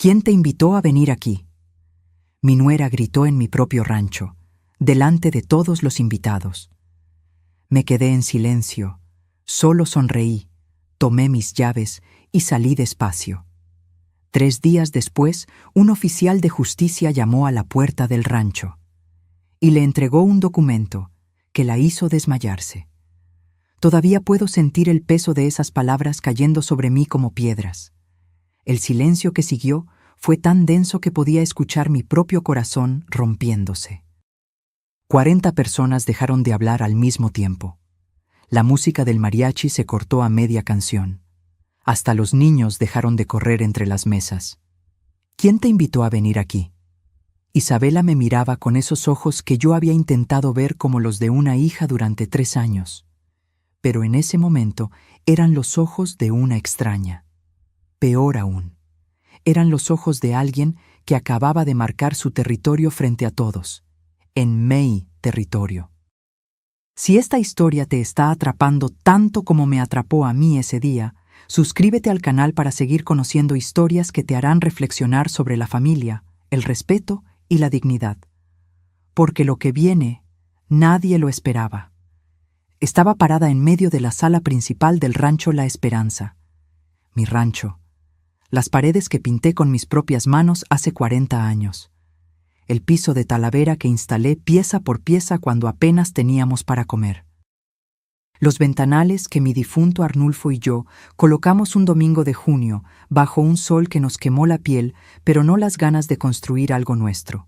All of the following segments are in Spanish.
¿Quién te invitó a venir aquí? Mi nuera gritó en mi propio rancho, delante de todos los invitados. Me quedé en silencio, solo sonreí, tomé mis llaves y salí despacio. 3 días después, un oficial de justicia llamó a la puerta del rancho y le entregó un documento que la hizo desmayarse. Todavía puedo sentir el peso de esas palabras cayendo sobre mí como piedras. El silencio que siguió fue tan denso que podía escuchar mi propio corazón rompiéndose. 40 personas dejaron de hablar al mismo tiempo. La música del mariachi se cortó a media canción. Hasta los niños dejaron de correr entre las mesas. ¿Quién te invitó a venir aquí? Isabela me miraba con esos ojos que yo había intentado ver como los de una hija durante 3 años. Pero en ese momento eran los ojos de una extraña. Peor aún, eran los ojos de alguien que acababa de marcar su territorio frente a todos, en mi territorio. Si esta historia te está atrapando tanto como me atrapó a mí ese día, suscríbete al canal para seguir conociendo historias que te harán reflexionar sobre la familia, el respeto y la dignidad. Porque lo que viene, nadie lo esperaba. Estaba parada en medio de la sala principal del rancho La Esperanza. Mi rancho. Las paredes que pinté con mis propias manos hace 40 años. El piso de talavera que instalé pieza por pieza cuando apenas teníamos para comer. Los ventanales que mi difunto Arnulfo y yo colocamos un domingo de junio bajo un sol que nos quemó la piel, pero no las ganas de construir algo nuestro.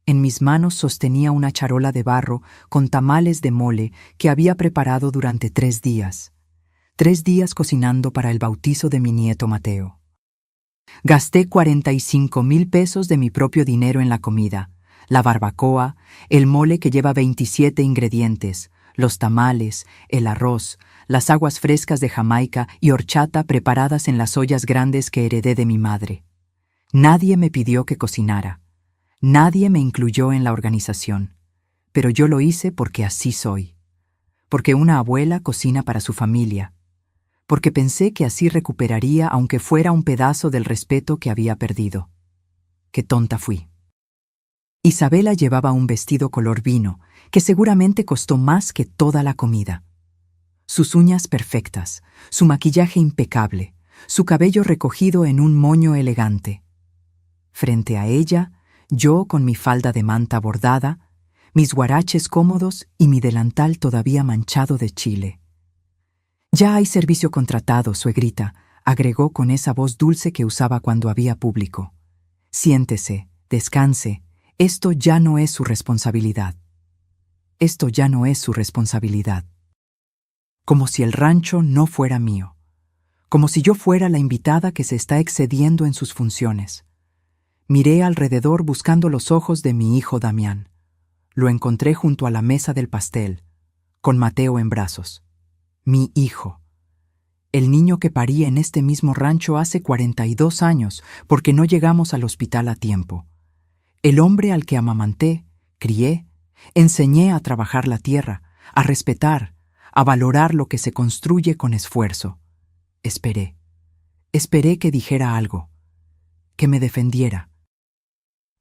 En mis manos sostenía una charola de barro con tamales de mole que había preparado durante 3 días. 3 días cocinando para el bautizo de mi nieto Mateo. Gasté 45,000 pesos de mi propio dinero en la comida, la barbacoa, el mole que lleva 27 ingredientes, los tamales, el arroz, las aguas frescas de Jamaica y horchata preparadas en las ollas grandes que heredé de mi madre. Nadie me pidió que cocinara. Nadie me incluyó en la organización, pero yo lo hice porque así soy. Porque una abuela cocina para su familia. Porque pensé que así recuperaría aunque fuera un pedazo del respeto que había perdido. Qué tonta fui. Isabela llevaba un vestido color vino, que seguramente costó más que toda la comida. Sus uñas perfectas, su maquillaje impecable, su cabello recogido en un moño elegante. Frente a ella, yo con mi falda de manta bordada, mis huaraches cómodos y mi delantal todavía manchado de chile. «Ya hay servicio contratado, suegrita», agregó con esa voz dulce que usaba cuando había público. «Siéntese, descanse, esto ya no es su responsabilidad». Esto ya no es su responsabilidad. Como si el rancho no fuera mío. Como si yo fuera la invitada que se está excediendo en sus funciones. Miré alrededor buscando los ojos de mi hijo Damián. Lo encontré junto a la mesa del pastel, con Mateo en brazos. Mi hijo. El niño que parí en este mismo rancho hace 42 años porque no llegamos al hospital a tiempo. El hombre al que amamanté, crié, enseñé a trabajar la tierra, a respetar, a valorar lo que se construye con esfuerzo. Esperé. Esperé que dijera algo, que me defendiera,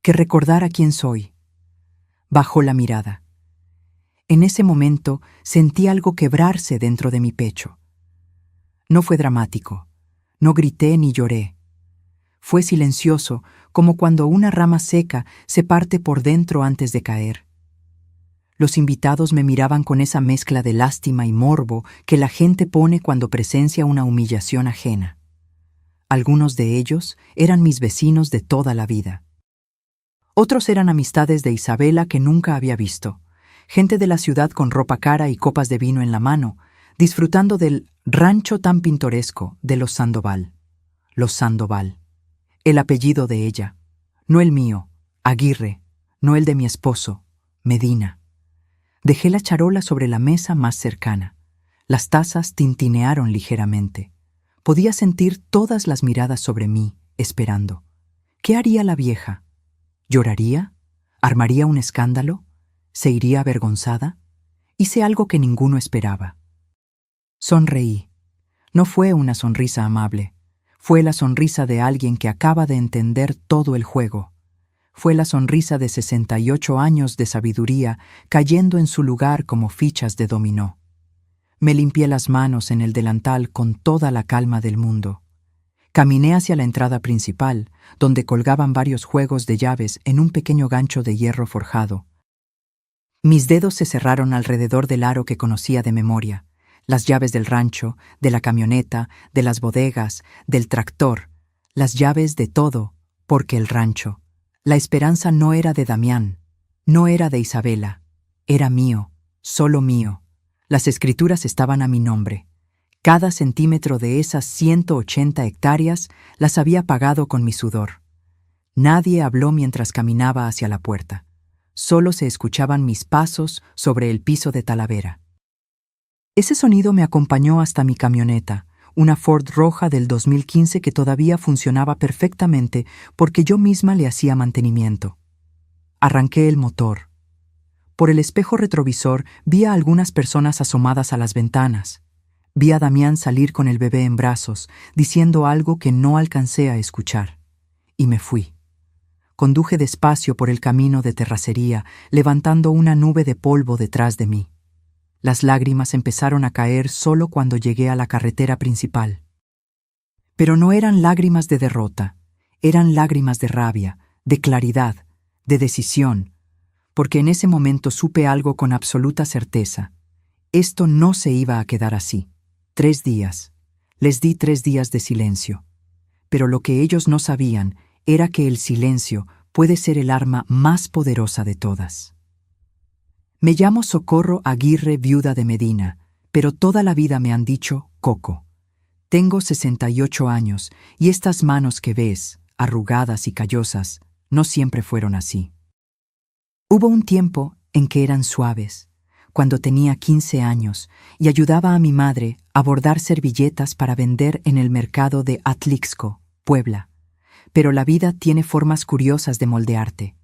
que recordara quién soy. Bajó la mirada. En ese momento sentí algo quebrarse dentro de mi pecho. No fue dramático, no grité ni lloré. Fue silencioso, como cuando una rama seca se parte por dentro antes de caer. Los invitados me miraban con esa mezcla de lástima y morbo que la gente pone cuando presencia una humillación ajena. Algunos de ellos eran mis vecinos de toda la vida. Otros eran amistades de Isabela que nunca había visto, gente de la ciudad con ropa cara y copas de vino en la mano, disfrutando del rancho tan pintoresco de los Sandoval. Los Sandoval. El apellido de ella, no el mío, Aguirre, no el de mi esposo, Medina. Dejé la charola sobre la mesa más cercana. Las tazas tintinearon ligeramente. Podía sentir todas las miradas sobre mí, esperando. ¿Qué haría la vieja? ¿Lloraría? ¿Armaría un escándalo? ¿Se iría avergonzada? Hice algo que ninguno esperaba. Sonreí. No fue una sonrisa amable. Fue la sonrisa de alguien que acaba de entender todo el juego. Fue la sonrisa de 68 años de sabiduría cayendo en su lugar como fichas de dominó. Me limpié las manos en el delantal con toda la calma del mundo. Caminé hacia la entrada principal, donde colgaban varios juegos de llaves en un pequeño gancho de hierro forjado. Mis dedos se cerraron alrededor del aro que conocía de memoria, las llaves del rancho, de la camioneta, de las bodegas, del tractor, las llaves de todo, porque el rancho. La esperanza no era de Damián, no era de Isabela, era mío, solo mío. Las escrituras estaban a mi nombre. Cada centímetro de esas 180 hectáreas las había pagado con mi sudor. Nadie habló mientras caminaba hacia la puerta. Solo se escuchaban mis pasos sobre el piso de Talavera. Ese sonido me acompañó hasta mi camioneta, una Ford roja del 2015 que todavía funcionaba perfectamente porque yo misma le hacía mantenimiento. Arranqué el motor. Por el espejo retrovisor vi a algunas personas asomadas a las ventanas. Vi a Damián salir con el bebé en brazos, diciendo algo que no alcancé a escuchar. Y me fui. Conduje despacio por el camino de terracería, levantando una nube de polvo detrás de mí. Las lágrimas empezaron a caer solo cuando llegué a la carretera principal. Pero no eran lágrimas de derrota, eran lágrimas de rabia, de claridad, de decisión, porque en ese momento supe algo con absoluta certeza. Esto no se iba a quedar así. 3 días. Les di 3 días de silencio. Pero lo que ellos no sabían era que el silencio puede ser el arma más poderosa de todas. Me llamo Socorro Aguirre, viuda de Medina, pero toda la vida me han dicho Coco. Tengo 68 años y estas manos que ves, arrugadas y callosas, no siempre fueron así. Hubo un tiempo en que eran suaves, cuando tenía 15 años y ayudaba a mi madre a bordar servilletas para vender en el mercado de Atlixco, Puebla. Pero la vida tiene formas curiosas de moldearte,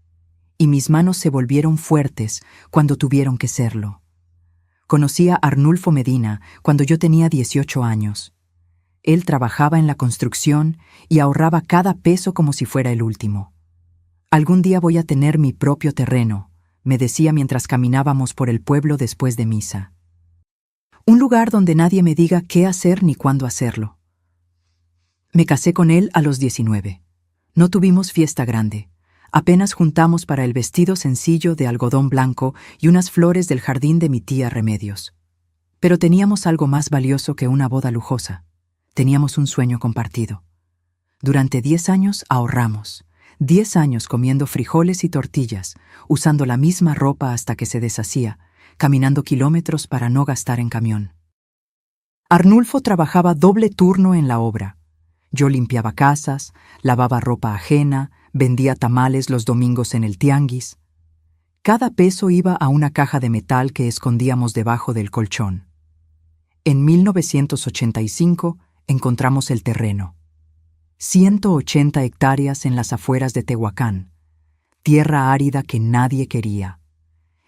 y mis manos se volvieron fuertes cuando tuvieron que serlo. Conocí a Arnulfo Medina cuando yo tenía 18 años. Él trabajaba en la construcción y ahorraba cada peso como si fuera el último. Algún día voy a tener mi propio terreno, me decía mientras caminábamos por el pueblo después de misa. Un lugar donde nadie me diga qué hacer ni cuándo hacerlo. Me casé con él a los 19. No tuvimos fiesta grande. Apenas juntamos para el vestido sencillo de algodón blanco y unas flores del jardín de mi tía Remedios. Pero teníamos algo más valioso que una boda lujosa. Teníamos un sueño compartido. Durante 10 años ahorramos. 10 años comiendo frijoles y tortillas, usando la misma ropa hasta que se deshacía, caminando kilómetros para no gastar en camión. Arnulfo trabajaba doble turno en la obra. Yo limpiaba casas, lavaba ropa ajena, vendía tamales los domingos en el tianguis. Cada peso iba a una caja de metal que escondíamos debajo del colchón. En 1985 encontramos el terreno. 180 hectáreas en las afueras de Tehuacán, tierra árida que nadie quería.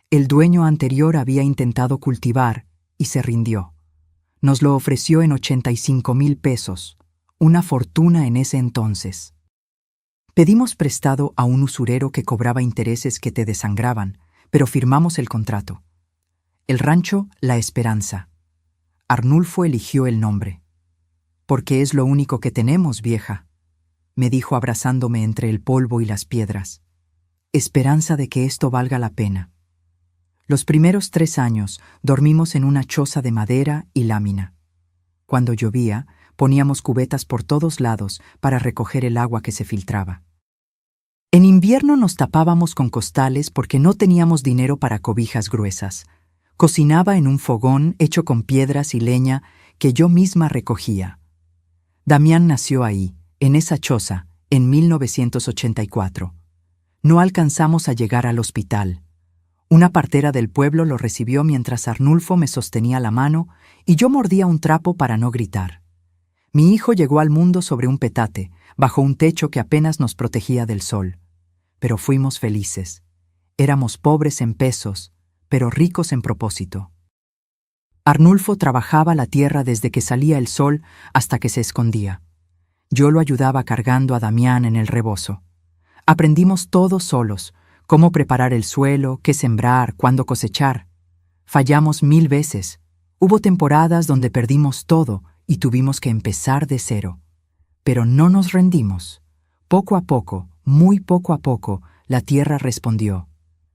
El dueño anterior había intentado cultivar y se rindió. Nos lo ofreció en 85,000 pesos, una fortuna en ese entonces. Pedimos prestado a un usurero que cobraba intereses que te desangraban, pero firmamos el contrato. El rancho La Esperanza. Arnulfo eligió el nombre. «Porque es lo único que tenemos, vieja», me dijo abrazándome entre el polvo y las piedras. Esperanza de que esto valga la pena. Los primeros 3 años dormimos en una choza de madera y lámina. Cuando llovía, poníamos cubetas por todos lados para recoger el agua que se filtraba. En invierno nos tapábamos con costales porque no teníamos dinero para cobijas gruesas. Cocinaba en un fogón hecho con piedras y leña que yo misma recogía. Damián nació ahí, en esa choza, en 1984. No alcanzamos a llegar al hospital. Una partera del pueblo lo recibió mientras Arnulfo me sostenía la mano y yo mordía un trapo para no gritar. Mi hijo llegó al mundo sobre un petate, bajo un techo que apenas nos protegía del sol. Pero fuimos felices. Éramos pobres en pesos, pero ricos en propósito. Arnulfo trabajaba la tierra desde que salía el sol hasta que se escondía. Yo lo ayudaba cargando a Damián en el rebozo. Aprendimos todos solos, cómo preparar el suelo, qué sembrar, cuándo cosechar. Fallamos 1000 veces. Hubo temporadas donde perdimos todo y tuvimos que empezar de cero. Pero no nos rendimos. Poco a poco, muy poco a poco, la tierra respondió.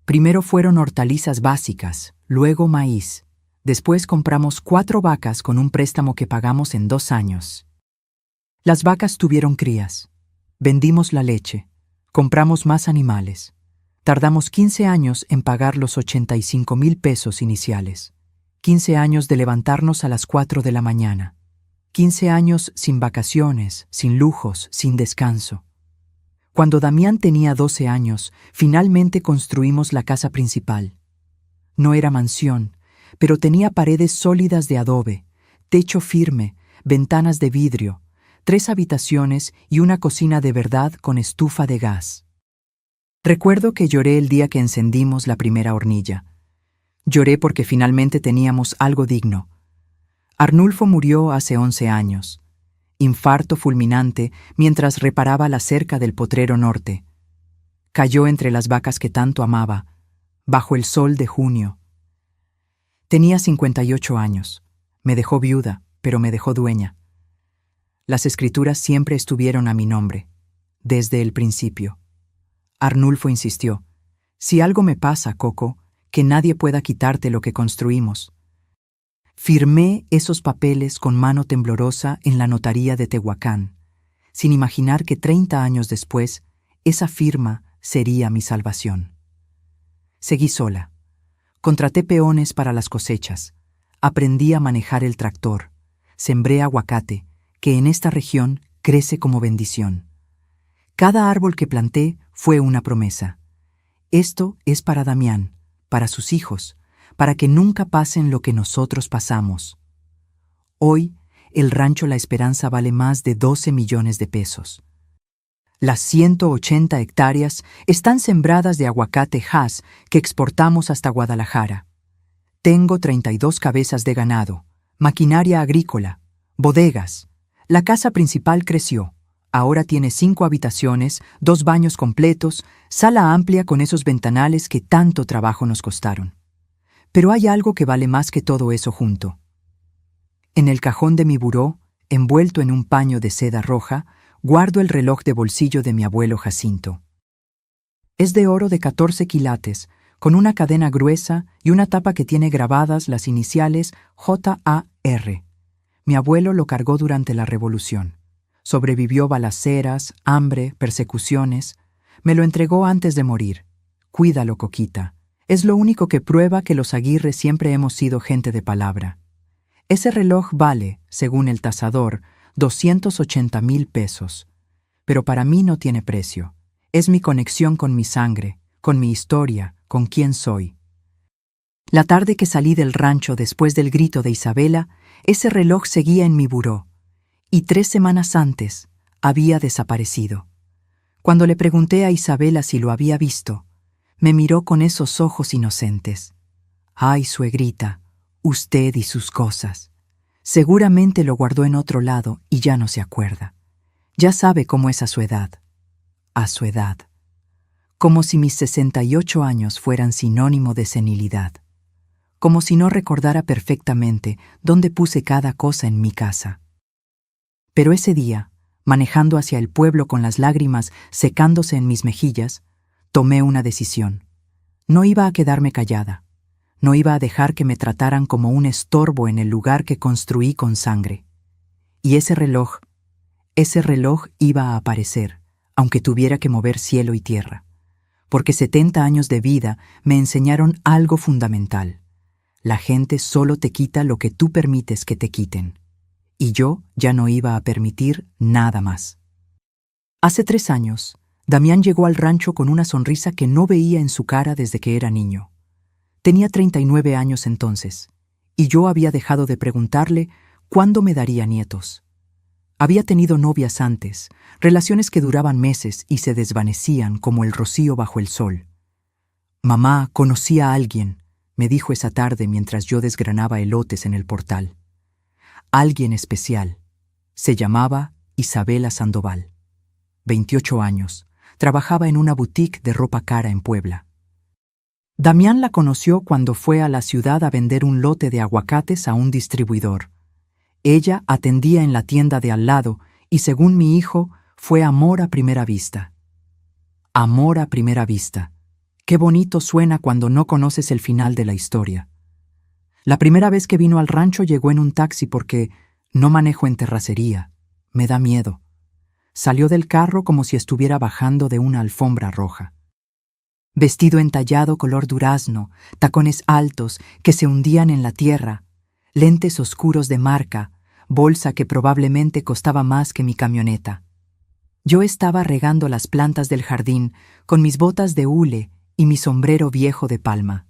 Primero fueron hortalizas básicas, luego maíz. Después compramos 4 vacas con un préstamo que pagamos en 2 años. Las vacas tuvieron crías. Vendimos la leche. Compramos más animales. Tardamos 15 años en pagar los 85,000 pesos iniciales. 15 años de levantarnos a las 4 de la mañana. 15 años sin vacaciones, sin lujos, sin descanso. Cuando Damián tenía 12 años, finalmente construimos la casa principal. No era mansión, pero tenía paredes sólidas de adobe, techo firme, ventanas de vidrio, 3 habitaciones y una cocina de verdad con estufa de gas. Recuerdo que lloré el día que encendimos la primera hornilla. Lloré porque finalmente teníamos algo digno. Arnulfo murió hace 11 años. Infarto fulminante mientras reparaba la cerca del potrero norte. Cayó entre las vacas que tanto amaba, bajo el sol de junio. Tenía 58 años. Me dejó viuda, pero me dejó dueña. Las escrituras siempre estuvieron a mi nombre, desde el principio. Arnulfo insistió: si algo me pasa, Coco, que nadie pueda quitarte lo que construimos. Firmé esos papeles con mano temblorosa en la notaría de Tehuacán, sin imaginar que 30 años después, esa firma sería mi salvación. Seguí sola. Contraté peones para las cosechas. Aprendí a manejar el tractor. Sembré aguacate, que en esta región crece como bendición. Cada árbol que planté fue una promesa. Esto es para Damián, para sus hijos, para que nunca pasen lo que nosotros pasamos. Hoy, el rancho La Esperanza vale más de 12 millones de pesos. Las 180 hectáreas están sembradas de aguacate Hass que exportamos hasta Guadalajara. Tengo 32 cabezas de ganado, maquinaria agrícola, bodegas. La casa principal creció. Ahora tiene 5 habitaciones, 2 baños completos, sala amplia con esos ventanales que tanto trabajo nos costaron. Pero hay algo que vale más que todo eso junto. En el cajón de mi buró, envuelto en un paño de seda roja, guardo el reloj de bolsillo de mi abuelo Jacinto. Es de oro de 14 quilates, con una cadena gruesa y una tapa que tiene grabadas las iniciales JAR. Mi abuelo lo cargó durante la Revolución. Sobrevivió balaceras, hambre, persecuciones. Me lo entregó antes de morir. Cuídalo, Coquita. Es lo único que prueba que los Aguirre siempre hemos sido gente de palabra. Ese reloj vale, según el tasador, 280,000 pesos. Pero para mí no tiene precio. Es mi conexión con mi sangre, con mi historia, con quién soy. La tarde que salí del rancho después del grito de Isabela, ese reloj seguía en mi buró. Y 3 semanas antes había desaparecido. Cuando le pregunté a Isabela si lo había visto, me miró con esos ojos inocentes. Ay, suegrita, usted y sus cosas. Seguramente lo guardó en otro lado y ya no se acuerda. Ya sabe cómo es a su edad. A su edad. Como si mis 68 años fueran sinónimo de senilidad. Como si no recordara perfectamente dónde puse cada cosa en mi casa. Pero ese día, manejando hacia el pueblo con las lágrimas secándose en mis mejillas, tomé una decisión. No iba a quedarme callada. No iba a dejar que me trataran como un estorbo en el lugar que construí con sangre. Y ese reloj iba a aparecer, aunque tuviera que mover cielo y tierra. Porque 70 años de vida me enseñaron algo fundamental. La gente solo te quita lo que tú permites que te quiten. Y yo ya no iba a permitir nada más. Hace 3 años, Damián llegó al rancho con una sonrisa que no veía en su cara desde que era niño. Tenía 39 años entonces, y yo había dejado de preguntarle cuándo me daría nietos. Había tenido novias antes, relaciones que duraban meses y se desvanecían como el rocío bajo el sol. «Mamá, conocí a alguien», me dijo esa tarde mientras yo desgranaba elotes en el portal. Alguien especial. Se llamaba Isabela Sandoval. 28 años. Trabajaba en una boutique de ropa cara en Puebla. Damián la conoció cuando fue a la ciudad a vender un lote de aguacates a un distribuidor. Ella atendía en la tienda de al lado y, según mi hijo, fue amor a primera vista. Amor a primera vista. Qué bonito suena cuando no conoces el final de la historia. La primera vez que vino al rancho llegó en un taxi porque no manejo en terracería. Me da miedo. Salió del carro como si estuviera bajando de una alfombra roja. Vestido entallado color durazno, tacones altos que se hundían en la tierra, lentes oscuros de marca, bolsa que probablemente costaba más que mi camioneta. Yo estaba regando las plantas del jardín con mis botas de hule y mi sombrero viejo de palma.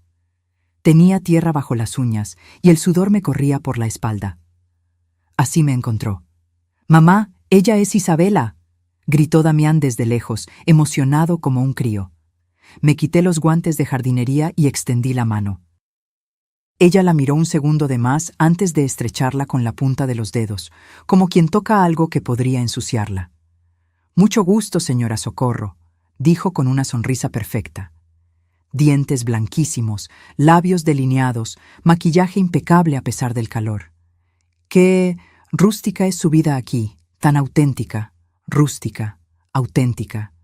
Tenía tierra bajo las uñas y el sudor me corría por la espalda. Así me encontró. «Mamá, ella es Isabela», gritó Damián desde lejos, emocionado como un crío. Me quité los guantes de jardinería y extendí la mano. Ella la miró un segundo de más antes de estrecharla con la punta de los dedos, como quien toca algo que podría ensuciarla. «Mucho gusto, señora Socorro», dijo con una sonrisa perfecta. Dientes blanquísimos, labios delineados, maquillaje impecable a pesar del calor. Qué rústica es su vida aquí, tan auténtica, rústica, auténtica.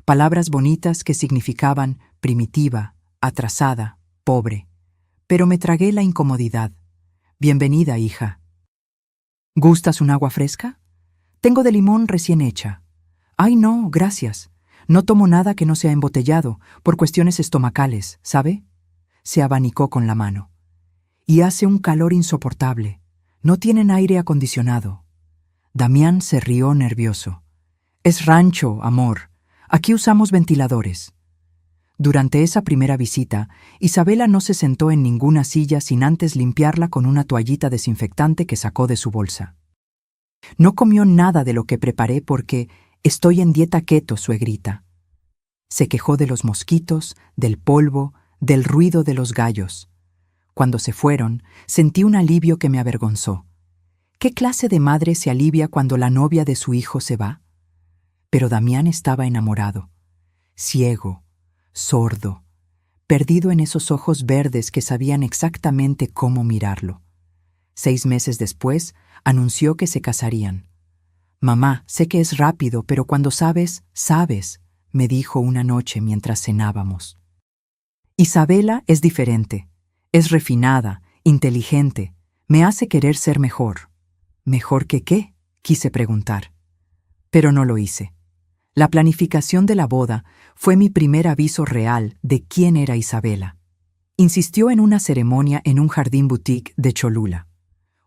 Palabras bonitas que significaban primitiva, atrasada, pobre. Pero me tragué la incomodidad. «Bienvenida, hija». «¿Gustas un agua fresca? Tengo de limón recién hecha». «Ay, no, gracias. No tomo nada que no sea embotellado, por cuestiones estomacales, ¿sabe?». Se abanicó con la mano. «Y hace un calor insoportable. No tienen aire acondicionado». Damián se rió nervioso. «Es rancho, amor. Aquí usamos ventiladores». Durante esa primera visita, Isabela no se sentó en ninguna silla sin antes limpiarla con una toallita desinfectante que sacó de su bolsa. No comió nada de lo que preparé porque «estoy en dieta keto, suegrita». Se quejó de los mosquitos, del polvo, del ruido de los gallos. Cuando se fueron, sentí un alivio que me avergonzó. ¿Qué clase de madre se alivia cuando la novia de su hijo se va? Pero Damián estaba enamorado, ciego, sordo, perdido en esos ojos verdes que sabían exactamente cómo mirarlo. 6 meses después, anunció que se casarían. «Mamá, sé que es rápido, pero cuando sabes, sabes», me dijo una noche mientras cenábamos. Isabela es diferente, es refinada, inteligente, me hace querer ser mejor. ¿Mejor que qué?, quise preguntar. Pero no lo hice. La planificación de la boda fue mi primer aviso real de quién era Isabela. Insistió en una ceremonia en un jardín boutique de Cholula.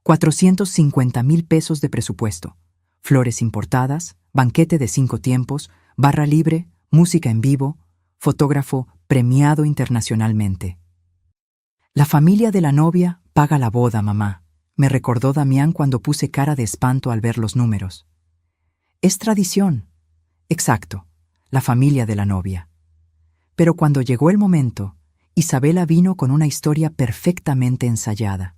450,000 pesos de presupuesto. Flores importadas, banquete de 5 tiempos, barra libre, música en vivo, fotógrafo premiado internacionalmente. «La familia de la novia paga la boda, mamá», me recordó Damián cuando puse cara de espanto al ver los números. «Es tradición». Exacto, la familia de la novia. Pero cuando llegó el momento, Isabela vino con una historia perfectamente ensayada.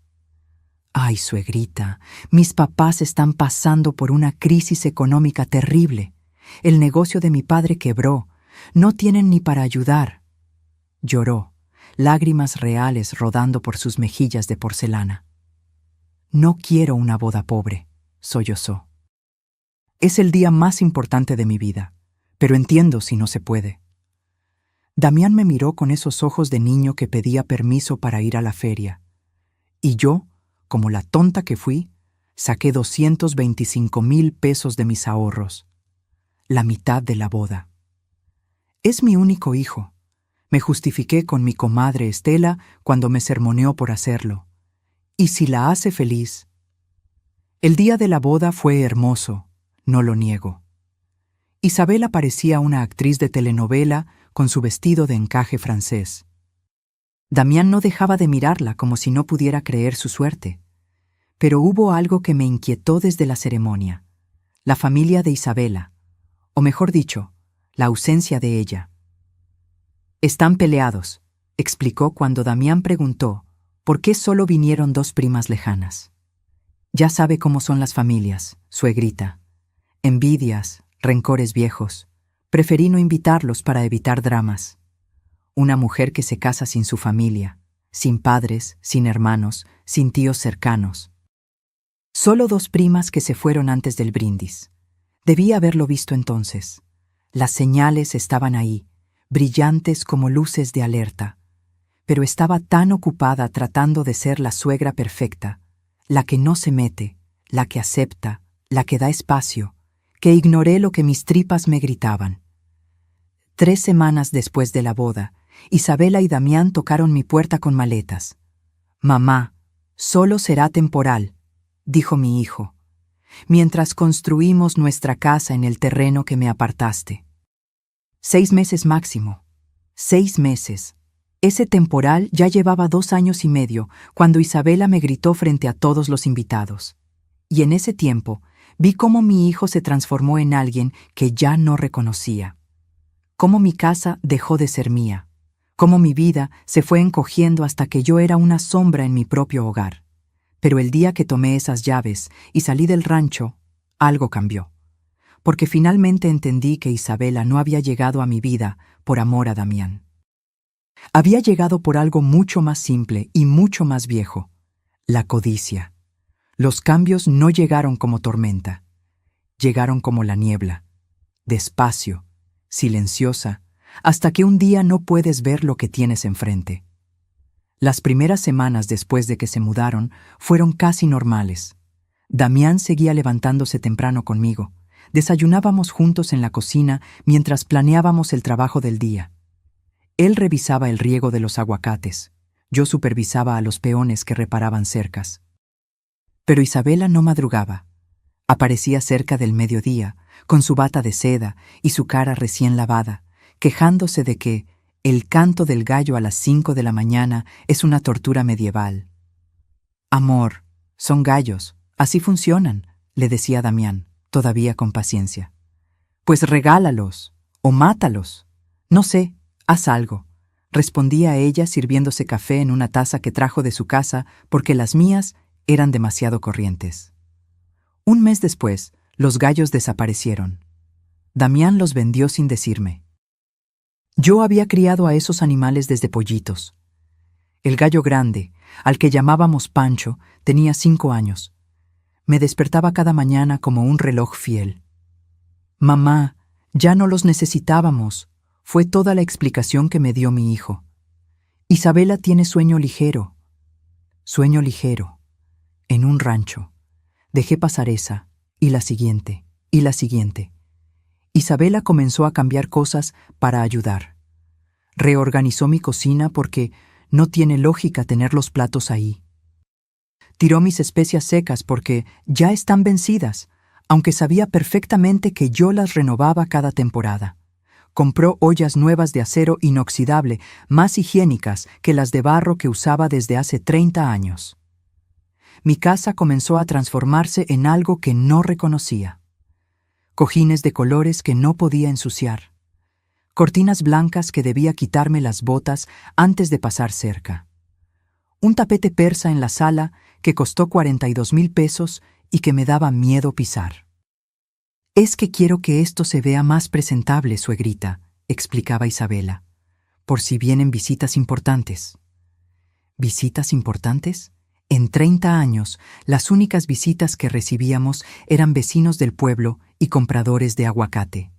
«Ay, suegrita, mis papás están pasando por una crisis económica terrible. El negocio de mi padre quebró. No tienen ni para ayudar». Lloró, lágrimas reales rodando por sus mejillas de porcelana. «No quiero una boda pobre», sollozó. «Es el día más importante de mi vida, pero entiendo si no se puede». Damián me miró con esos ojos de niño que pedía permiso para ir a la feria. Y yo, como la tonta que fui, saqué 225,000 pesos de mis ahorros. La mitad de la boda. «Es mi único hijo», me justifiqué con mi comadre Estela cuando me sermoneó por hacerlo. «Y si la hace feliz». El día de la boda fue hermoso, no lo niego. Isabela parecía una actriz de telenovela con su vestido de encaje francés. Damián no dejaba de mirarla como si no pudiera creer su suerte. Pero hubo algo que me inquietó desde la ceremonia: la familia de Isabela, o mejor dicho, la ausencia de ella. «Están peleados», explicó cuando Damián preguntó por qué solo vinieron 2 primas lejanas. «Ya sabe cómo son las familias, suegrita. Envidias, rencores viejos. Preferí no invitarlos para evitar dramas. Una mujer que se casa sin su familia, sin padres, sin hermanos, sin tíos cercanos. Solo 2 primas que se fueron antes del brindis. Debí haberlo visto entonces. Las señales estaban ahí, brillantes como luces de alerta. Pero estaba tan ocupada tratando de ser la suegra perfecta, la que no se mete, la que acepta, la que da espacio, que ignoré lo que mis tripas me gritaban. 3 semanas después de la boda, Isabela y Damián tocaron mi puerta con maletas. «Mamá, solo será temporal», dijo mi hijo, «mientras construimos nuestra casa en el terreno que me apartaste». 6 meses máximo. 6 meses. Ese temporal ya llevaba 2 años y medio cuando Isabela me gritó frente a todos los invitados. Y en ese tiempo vi cómo mi hijo se transformó en alguien que ya no reconocía. Cómo mi casa dejó de ser mía. Cómo mi vida se fue encogiendo hasta que yo era una sombra en mi propio hogar. Pero el día que tomé esas llaves y salí del rancho, algo cambió. Porque finalmente entendí que Isabela no había llegado a mi vida por amor a Damián. Había llegado por algo mucho más simple y mucho más viejo: la codicia. Los cambios no llegaron como tormenta. Llegaron como la niebla, despacio, silenciosa, hasta que un día no puedes ver lo que tienes enfrente. Las primeras semanas después de que se mudaron fueron casi normales. Damián seguía levantándose temprano conmigo. Desayunábamos juntos en la cocina mientras planeábamos el trabajo del día. Él revisaba el riego de los aguacates. Yo supervisaba a los peones que reparaban cercas. Pero Isabela no madrugaba. Aparecía cerca del mediodía, con su bata de seda y su cara recién lavada, quejándose de que el canto del gallo a las 5 de la mañana es una tortura medieval. «Amor, son gallos, así funcionan», le decía Damián, todavía con paciencia. «Pues regálalos, o mátalos. No sé, haz algo», respondía ella sirviéndose café en una taza que trajo de su casa porque las mías eran demasiado corrientes. Un mes después, los gallos desaparecieron. Damián los vendió sin decirme. Yo había criado a esos animales desde pollitos. El gallo grande, al que llamábamos Pancho, tenía 5 años. Me despertaba cada mañana como un reloj fiel. «Mamá, ya no los necesitábamos», fue toda la explicación que me dio mi hijo. «Isabela tiene sueño ligero». Sueño ligero. En un rancho. Dejé pasar esa, y la siguiente, y la siguiente. Isabela comenzó a cambiar cosas para ayudar. Reorganizó mi cocina porque no tiene lógica tener los platos ahí. Tiró mis especias secas porque ya están vencidas, aunque sabía perfectamente que yo las renovaba cada temporada. Compró ollas nuevas de acero inoxidable, más higiénicas que las de barro que usaba desde hace 30 años. Mi casa comenzó a transformarse en algo que no reconocía. Cojines de colores que no podía ensuciar. Cortinas blancas que debía quitarme las botas antes de pasar cerca. Un tapete persa en la sala que costó 42,000 pesos y que me daba miedo pisar. «Es que quiero que esto se vea más presentable, suegrita», explicaba Isabela, «por si vienen visitas importantes». ¿Visitas importantes? En 30 años, las únicas visitas que recibíamos eran vecinos del pueblo y compradores de aguacate.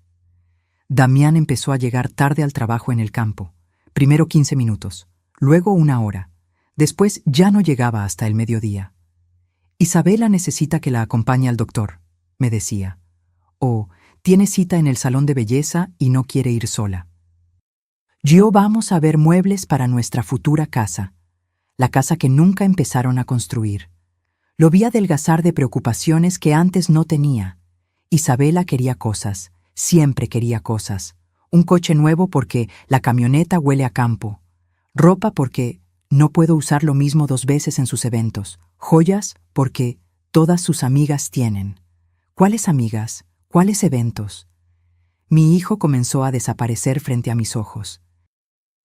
Damián empezó a llegar tarde al trabajo en el campo. Primero 15 minutos, luego 1 hora. Después ya no llegaba hasta el mediodía. «Isabela necesita que la acompañe al doctor», me decía. O «tiene cita en el salón de belleza y no quiere ir sola». «Yo vamos a ver muebles para nuestra futura casa», la casa que nunca empezaron a construir. Lo vi adelgazar de preocupaciones que antes no tenía. Isabela quería cosas, siempre quería cosas. Un coche nuevo porque la camioneta huele a campo. Ropa porque no puedo usar lo mismo 2 veces en sus eventos. Joyas porque todas sus amigas tienen. ¿Cuáles amigas? ¿Cuáles eventos? Mi hijo comenzó a desaparecer frente a mis ojos.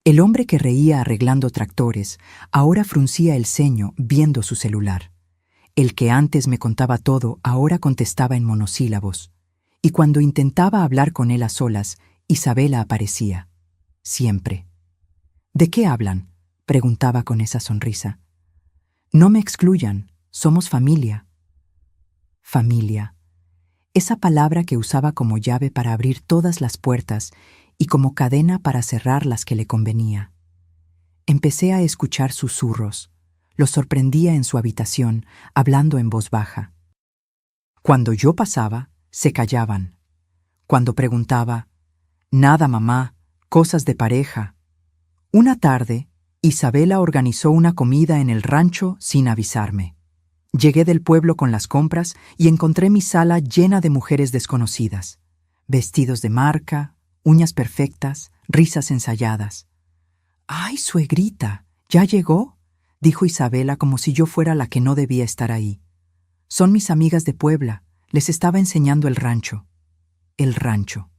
El hombre que reía arreglando tractores ahora fruncía el ceño viendo su celular. El que antes me contaba todo ahora contestaba en monosílabos. y cuando intentaba hablar con él a solas, Isabela aparecía. Siempre. ¿De qué hablan?, preguntaba con esa sonrisa. No me excluyan, somos familia. Familia. Esa palabra que usaba como llave para abrir todas las puertas y como cadena para cerrar las que le convenía. Empecé a escuchar susurros. Los sorprendía en su habitación, hablando en voz baja. Cuando yo pasaba, se callaban. Cuando preguntaba, «Nada, mamá, cosas de pareja». Una tarde, Isabela organizó una comida en el rancho sin avisarme. Llegué del pueblo con las compras y encontré mi sala llena de mujeres desconocidas. Vestidos de marca, uñas perfectas, risas ensayadas. «¡Ay, suegrita! ¿Ya llegó?», dijo Isabela como si yo fuera la que no debía estar ahí. «Son mis amigas de Puebla. Les estaba enseñando el rancho». El rancho.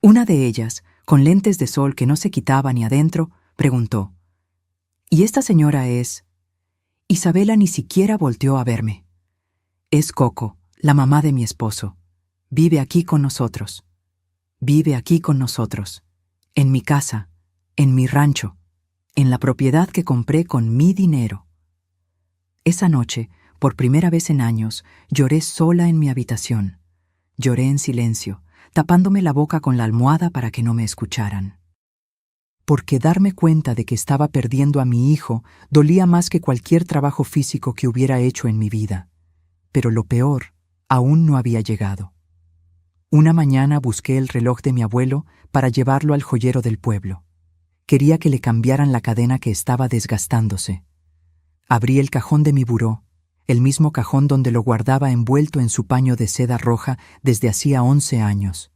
Una de ellas, con lentes de sol que no se quitaba ni adentro, preguntó, «¿Y esta señora es...?» Isabela ni siquiera volteó a verme. «Es Coco, la mamá de mi esposo. Vive aquí con nosotros. Vive aquí con nosotros. En mi casa, en mi rancho, en la propiedad que compré con mi dinero». Esa noche, por primera vez en años, lloré sola en mi habitación. Lloré en silencio, tapándome la boca con la almohada para que no me escucharan. Porque darme cuenta de que estaba perdiendo a mi hijo dolía más que cualquier trabajo físico que hubiera hecho en mi vida. Pero lo peor aún no había llegado. Una mañana busqué el reloj de mi abuelo para llevarlo al joyero del pueblo. Quería que le cambiaran la cadena que estaba desgastándose. Abrí el cajón de mi buró, el mismo cajón donde lo guardaba envuelto en su paño de seda roja desde hacía 11 años.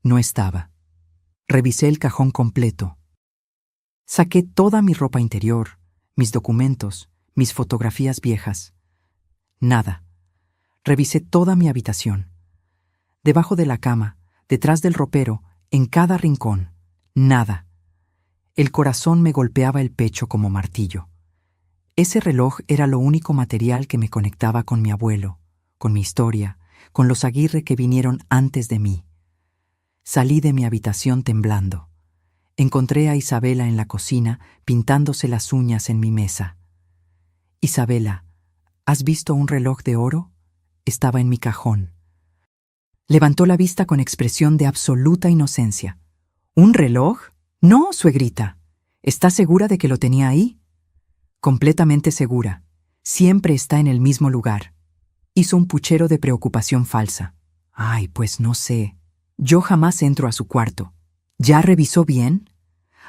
No estaba. Revisé el cajón completo. Saqué toda mi ropa interior, mis documentos, mis fotografías viejas. Nada. Revisé toda mi habitación. Debajo de la cama, detrás del ropero, en cada rincón. Nada. El corazón me golpeaba el pecho como martillo. Ese reloj era lo único material que me conectaba con mi abuelo, con mi historia, con los Aguirre que vinieron antes de mí. Salí de mi habitación temblando. Encontré a Isabela en la cocina, pintándose las uñas en mi mesa. «Isabela, ¿has visto un reloj de oro?», estaba en mi cajón. Levantó la vista con expresión de absoluta inocencia. «¿Un reloj? No, suegrita. ¿Estás segura de que lo tenía ahí?». «Completamente segura. Siempre está en el mismo lugar». Hizo un puchero de preocupación falsa. «Ay, pues no sé. Yo jamás entro a su cuarto». «¿Ya revisó bien?».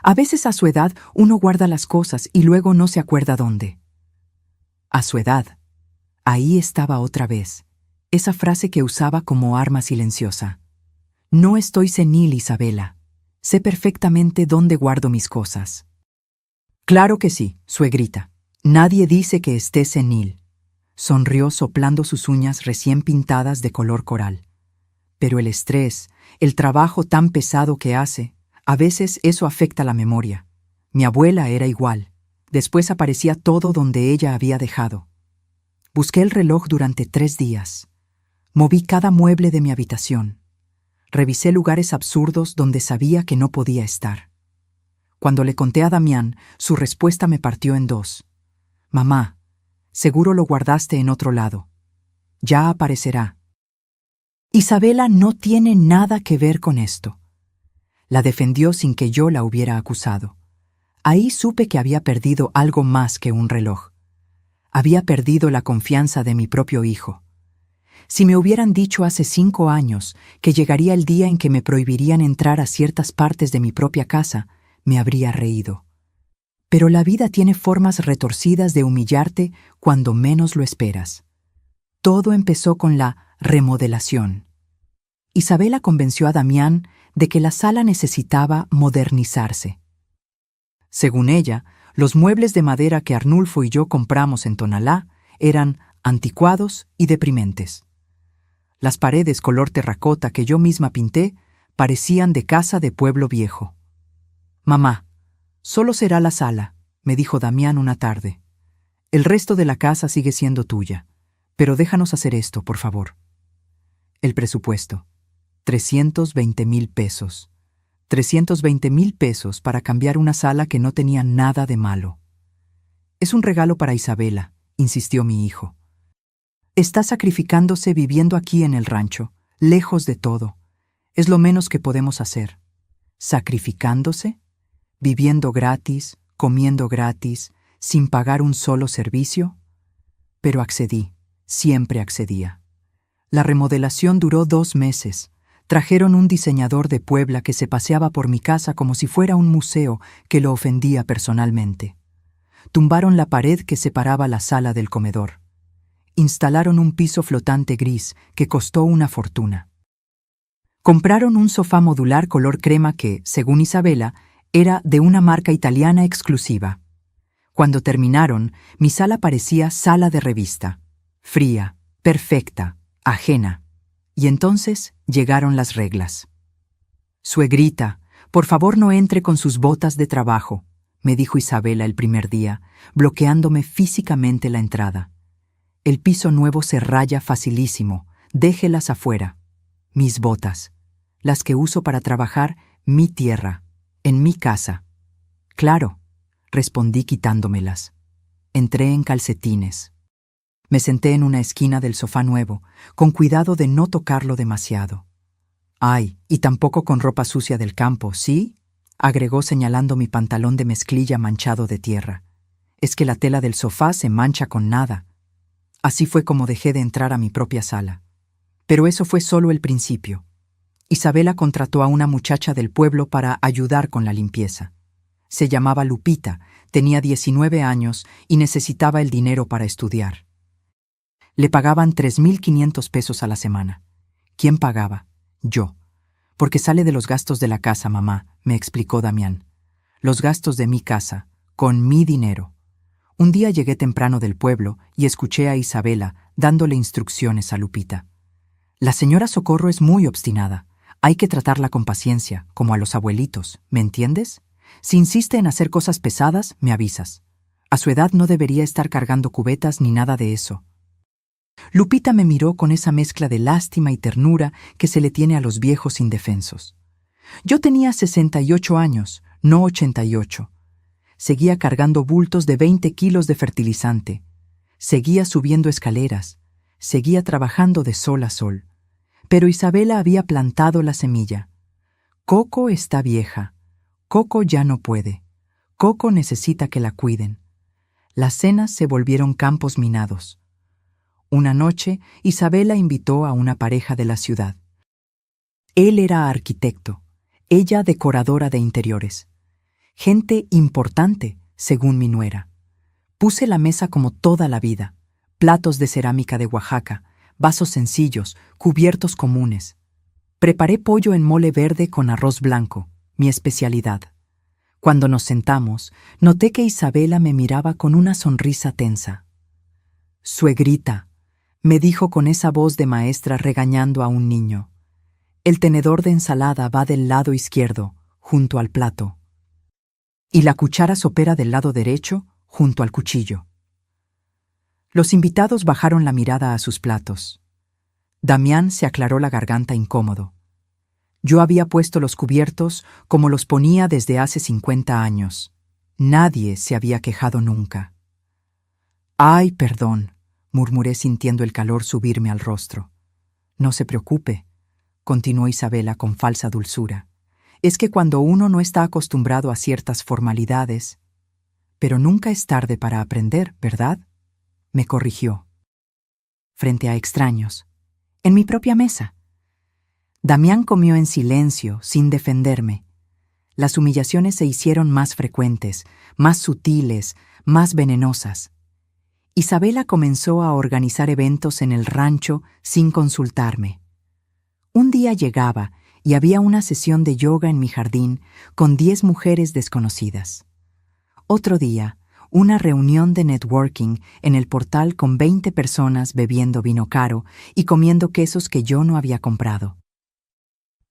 «A veces a su edad uno guarda las cosas y luego no se acuerda dónde». A su edad. Ahí estaba otra vez, esa frase que usaba como arma silenciosa. «No estoy senil, Isabela. Sé perfectamente dónde guardo mis cosas». «Claro que sí, suegrita. Nadie dice que esté senil». Sonrió soplando sus uñas recién pintadas de color coral. «Pero el estrés, el trabajo tan pesado que hace, a veces eso afecta la memoria. Mi abuela era igual. Después aparecía todo donde ella había dejado». Busqué el reloj durante 3 días. Moví cada mueble de mi habitación. Revisé lugares absurdos donde sabía que no podía estar. Cuando le conté a Damián, su respuesta me partió en 2. «Mamá, seguro lo guardaste en otro lado. Ya aparecerá». Isabela no tiene nada que ver con esto. La defendió sin que yo la hubiera acusado. Ahí supe que había perdido algo más que un reloj. Había perdido la confianza de mi propio hijo. Si me hubieran dicho hace 5 años que llegaría el día en que me prohibirían entrar a ciertas partes de mi propia casa, me habría reído. Pero la vida tiene formas retorcidas de humillarte cuando menos lo esperas. Todo empezó con la remodelación. Isabela convenció a Damián de que la sala necesitaba modernizarse. Según ella, los muebles de madera que Arnulfo y yo compramos en Tonalá eran anticuados y deprimentes. Las paredes color terracota que yo misma pinté parecían de casa de pueblo viejo. «Mamá, solo será la sala», me dijo Damián una tarde. «El resto de la casa sigue siendo tuya, pero déjanos hacer esto, por favor». El presupuesto. $320,000. 320,000 pesos para cambiar una sala que no tenía nada de malo. Es un regalo para Isabela, insistió mi hijo. Está sacrificándose viviendo aquí en el rancho, lejos de todo. Es lo menos que podemos hacer. ¿Sacrificándose? ¿Viviendo gratis, comiendo gratis, sin pagar un solo servicio? Pero accedí, siempre accedía. La remodelación duró 2 meses. Trajeron un diseñador de Puebla que se paseaba por mi casa como si fuera un museo que lo ofendía personalmente. Tumbaron la pared que separaba la sala del comedor. Instalaron un piso flotante gris que costó una fortuna. Compraron un sofá modular color crema que, según Isabela, era de una marca italiana exclusiva. Cuando terminaron, mi sala parecía sala de revista. Fría, perfecta, ajena. Y entonces llegaron las reglas. «Suegrita, por favor no entre con sus botas de trabajo», me dijo Isabela el primer día, bloqueándome físicamente la entrada. «El piso nuevo se raya facilísimo, déjelas afuera. Mis botas, las que uso para trabajar mi tierra, en mi casa». «Claro», respondí quitándomelas. Entré en calcetines. Me senté en una esquina del sofá nuevo, con cuidado de no tocarlo demasiado. «Ay, y tampoco con ropa sucia del campo, ¿sí?», agregó señalando mi pantalón de mezclilla manchado de tierra. «Es que la tela del sofá se mancha con nada». Así fue como dejé de entrar a mi propia sala. Pero eso fue solo el principio. Isabela contrató a una muchacha del pueblo para ayudar con la limpieza. Se llamaba Lupita, tenía 19 años y necesitaba el dinero para estudiar. Le pagaban 3,500 pesos a la semana. ¿Quién pagaba? Yo. Porque sale de los gastos de la casa, mamá, me explicó Damián. Los gastos de mi casa, con mi dinero. Un día llegué temprano del pueblo y escuché a Isabela dándole instrucciones a Lupita. La señora Socorro es muy obstinada. Hay que tratarla con paciencia, como a los abuelitos, ¿me entiendes? Si insiste en hacer cosas pesadas, me avisas. A su edad no debería estar cargando cubetas ni nada de eso. Lupita me miró con esa mezcla de lástima y ternura que se le tiene a los viejos indefensos. Yo tenía 68 años, no 88. Seguía cargando bultos de 20 kilos de fertilizante. Seguía subiendo escaleras. Seguía trabajando de sol a sol. Pero Isabela había plantado la semilla. Coco está vieja. Coco ya no puede. Coco necesita que la cuiden. Las cenas se volvieron campos minados. Una noche, Isabela invitó a una pareja de la ciudad. Él era arquitecto, ella decoradora de interiores. Gente importante, según mi nuera. Puse la mesa como toda la vida. Platos de cerámica de Oaxaca, vasos sencillos, cubiertos comunes. Preparé pollo en mole verde con arroz blanco, mi especialidad. Cuando nos sentamos, noté que Isabela me miraba con una sonrisa tensa. «Suegrita», me dijo con esa voz de maestra regañando a un niño. «El tenedor de ensalada va del lado izquierdo, junto al plato. Y la cuchara sopera del lado derecho, junto al cuchillo». Los invitados bajaron la mirada a sus platos. Damián se aclaró la garganta incómodo. Yo había puesto los cubiertos como los ponía desde hace 50 años. Nadie se había quejado nunca. «Ay, perdón», murmuré sintiendo el calor subirme al rostro. «No se preocupe», continuó Isabela con falsa dulzura. «Es que cuando uno no está acostumbrado a ciertas formalidades... Pero nunca es tarde para aprender, ¿verdad?», me corrigió. Frente a extraños, en mi propia mesa. Damián comió en silencio, sin defenderme. Las humillaciones se hicieron más frecuentes, más sutiles, más venenosas. Isabela comenzó a organizar eventos en el rancho sin consultarme. Un día llegaba y había una sesión de yoga en mi jardín con 10 mujeres desconocidas. Otro día, una reunión de networking en el portal con 20 personas bebiendo vino caro y comiendo quesos que yo no había comprado.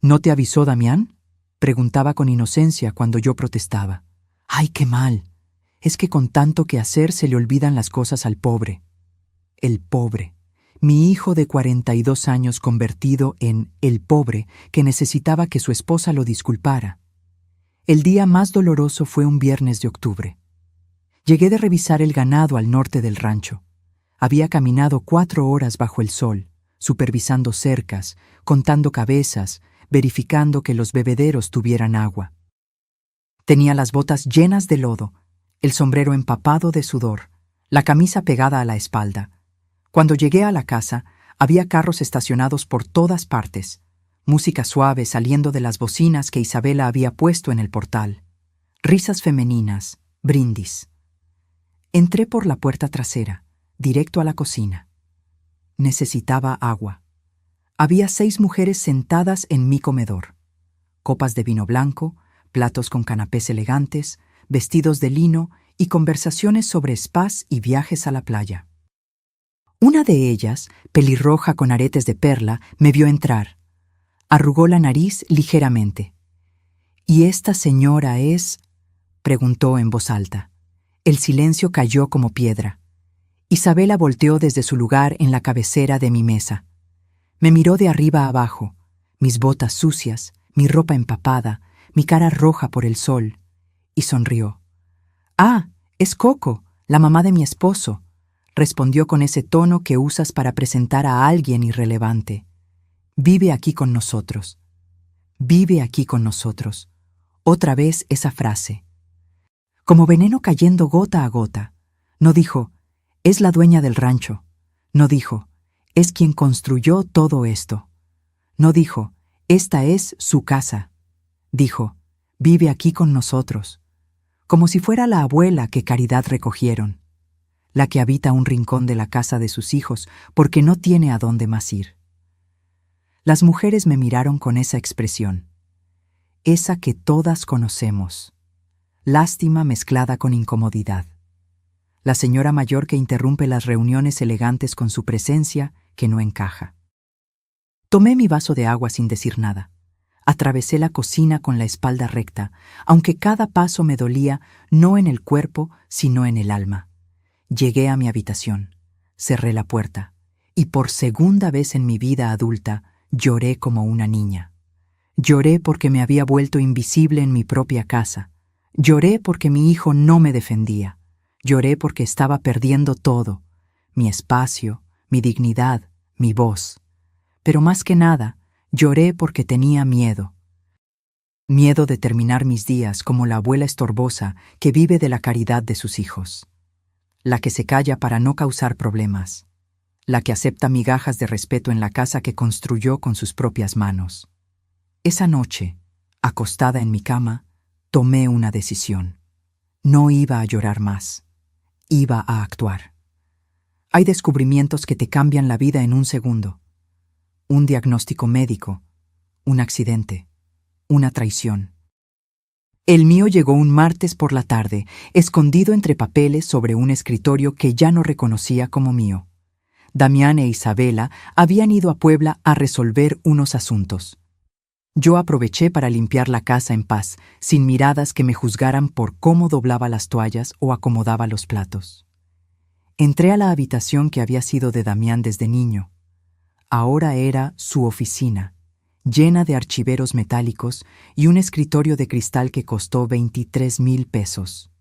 «¿No te avisó Damián?», preguntaba con inocencia cuando yo protestaba. «¡Ay, qué mal! Es que con tanto que hacer se le olvidan las cosas al pobre». El pobre. Mi hijo de 42 años convertido en el pobre que necesitaba que su esposa lo disculpara. El día más doloroso fue un viernes de octubre. Llegué de revisar el ganado al norte del rancho. Había caminado 4 horas bajo el sol, supervisando cercas, contando cabezas, verificando que los bebederos tuvieran agua. Tenía las botas llenas de lodo, el sombrero empapado de sudor, la camisa pegada a la espalda. Cuando llegué a la casa, había carros estacionados por todas partes, música suave saliendo de las bocinas que Isabela había puesto en el portal, risas femeninas, brindis. Entré por la puerta trasera, directo a la cocina. Necesitaba agua. Había 6 mujeres sentadas en mi comedor. Copas de vino blanco, platos con canapés elegantes, vestidos de lino y conversaciones sobre spas y viajes a la playa. Una de ellas, pelirroja con aretes de perla, me vio entrar. Arrugó la nariz ligeramente. «¿Y esta señora es?», preguntó en voz alta. El silencio cayó como piedra. Isabela volteó desde su lugar en la cabecera de mi mesa. Me miró de arriba a abajo, mis botas sucias, mi ropa empapada, mi cara roja por el sol, y sonrió. «Ah, es Coco, la mamá de mi esposo», respondió con ese tono que usas para presentar a alguien irrelevante. «Vive aquí con nosotros. Vive aquí con nosotros». Otra vez esa frase. Como veneno cayendo gota a gota. No dijo, «Es la dueña del rancho». No dijo, «Es quien construyó todo esto». No dijo, «Esta es su casa». Dijo, «Vive aquí con nosotros». Como si fuera la abuela que Caridad recogieron, la que habita un rincón de la casa de sus hijos porque no tiene a dónde más ir. Las mujeres me miraron con esa expresión, esa que todas conocemos, lástima mezclada con incomodidad. La señora mayor que interrumpe las reuniones elegantes con su presencia que no encaja. Tomé mi vaso de agua sin decir nada. Atravesé la cocina con la espalda recta, aunque cada paso me dolía no en el cuerpo, sino en el alma. Llegué a mi habitación, cerré la puerta, y por segunda vez en mi vida adulta lloré como una niña. Lloré porque me había vuelto invisible en mi propia casa. Lloré porque mi hijo no me defendía. Lloré porque estaba perdiendo todo, mi espacio, mi dignidad, mi voz. Pero más que nada, lloré porque tenía miedo. Miedo de terminar mis días como la abuela estorbosa que vive de la caridad de sus hijos. La que se calla para no causar problemas. La que acepta migajas de respeto en la casa que construyó con sus propias manos. Esa noche, acostada en mi cama, tomé una decisión. No iba a llorar más. Iba a actuar. Hay descubrimientos que te cambian la vida en un segundo. Un diagnóstico médico, un accidente, una traición. El mío llegó un martes por la tarde, escondido entre papeles sobre un escritorio que ya no reconocía como mío. Damián e Isabela habían ido a Puebla a resolver unos asuntos. Yo aproveché para limpiar la casa en paz, sin miradas que me juzgaran por cómo doblaba las toallas o acomodaba los platos. Entré a la habitación que había sido de Damián desde niño. Ahora era su oficina, llena de archiveros metálicos y un escritorio de cristal que costó 23,000 pesos.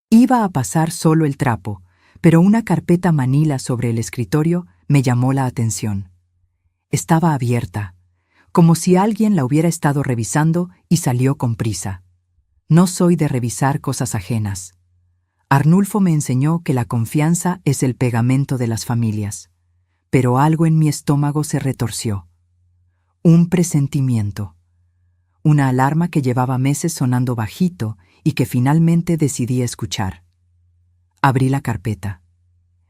Iba a pasar solo el trapo, pero una carpeta manila sobre el escritorio me llamó la atención. Estaba abierta, como si alguien la hubiera estado revisando y salió con prisa. No soy de revisar cosas ajenas. Arnulfo me enseñó que la confianza es el pegamento de las familias, pero algo en mi estómago se retorció. Un presentimiento. Una alarma que llevaba meses sonando bajito y que finalmente decidí escuchar. Abrí la carpeta.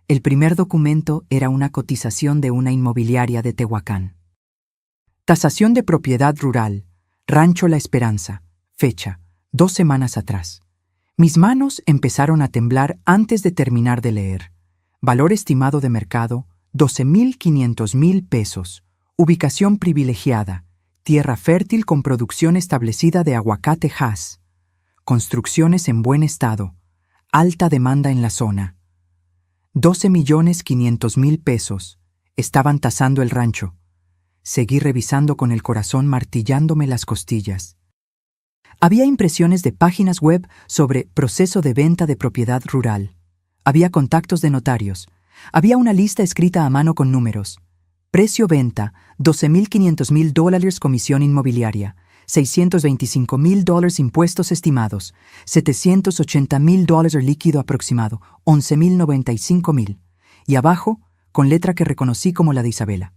El primer documento era una cotización de una inmobiliaria de Tehuacán. Tasación de propiedad rural, Rancho La Esperanza, fecha, 2 semanas atrás. Mis manos empezaron a temblar antes de terminar de leer. Valor estimado de mercado, 12,500,000 pesos. Ubicación privilegiada, tierra fértil con producción establecida de aguacate Hass. Construcciones en buen estado, alta demanda en la zona. 12,500,000 pesos, Estaban tasando el rancho. Seguí revisando con el corazón martillándome las costillas. Había impresiones de páginas web sobre proceso de venta de propiedad rural. Había contactos de notarios. Había una lista escrita a mano con números. Precio venta, $12,500,000 comisión inmobiliaria, $625,000 impuestos estimados, $780,000 líquido aproximado, $11,095,000. Y abajo, con letra que reconocí como la de Isabela.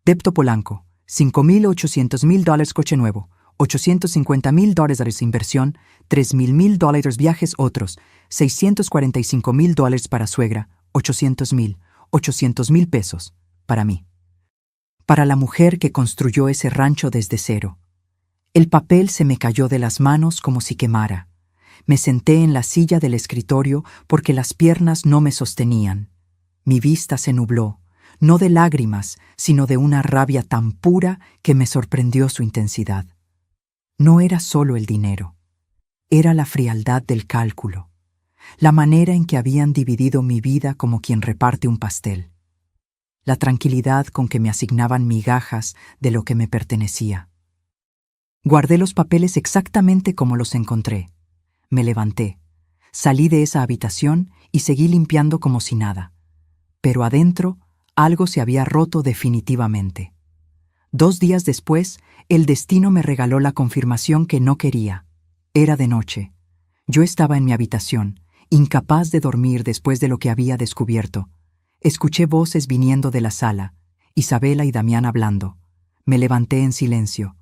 Depto Polanco, $5,800,000 coche nuevo, $850,000 inversión, $3,000,000 viajes otros, $645,000 para suegra, $800,000 pesos, para mí. Para la mujer que construyó ese rancho desde cero. El papel se me cayó de las manos como si quemara. Me senté en la silla del escritorio porque las piernas no me sostenían. Mi vista se nubló, no de lágrimas, sino de una rabia tan pura que me sorprendió su intensidad. No era solo el dinero, era la frialdad del cálculo, la manera en que habían dividido mi vida como quien reparte un pastel, la tranquilidad con que me asignaban migajas de lo que me pertenecía. Guardé los papeles exactamente como los encontré. Me levanté, salí de esa habitación y seguí limpiando como si nada. Pero adentro, algo se había roto definitivamente. 2 días después, el destino me regaló la confirmación que no quería. Era de noche. Yo estaba en mi habitación, incapaz de dormir después de lo que había descubierto. Escuché voces viniendo de la sala, Isabela y Damián hablando. Me levanté en silencio.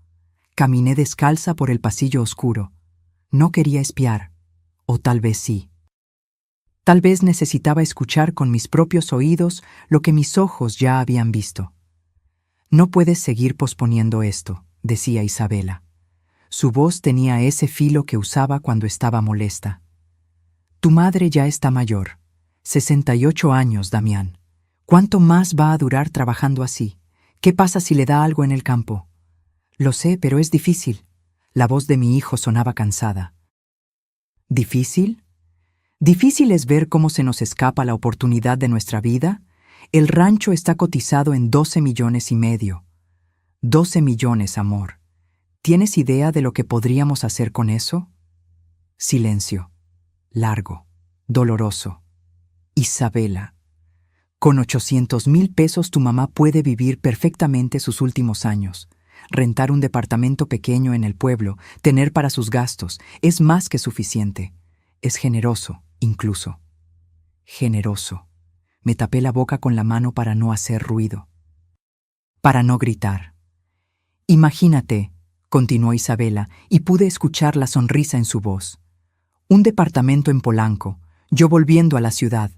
Caminé descalza por el pasillo oscuro. No quería espiar, o tal vez sí. Tal vez necesitaba escuchar con mis propios oídos lo que mis ojos ya habían visto. No puedes seguir posponiendo esto, decía Isabela. Su voz tenía ese filo que usaba cuando estaba molesta. Tu madre ya está mayor. 68 años, Damián. ¿Cuánto más va a durar trabajando así? ¿Qué pasa si le da algo en el campo? Lo sé, pero es difícil. La voz de mi hijo sonaba cansada. ¿Difícil? ¿Difícil es ver cómo se nos escapa la oportunidad de nuestra vida? El rancho está cotizado en 12,5 millones. 12 millones, amor. ¿Tienes idea de lo que podríamos hacer con eso? Silencio. Largo. Doloroso. Isabela. Con 800,000 pesos tu mamá puede vivir perfectamente sus últimos años. Rentar un departamento pequeño en el pueblo, tener para sus gastos, es más que suficiente. Es generoso, incluso. Generoso. Me tapé la boca con la mano para no hacer ruido. Para no gritar. Imagínate, continuó Isabela, y pude escuchar la sonrisa en su voz. Un departamento en Polanco, yo volviendo a la ciudad,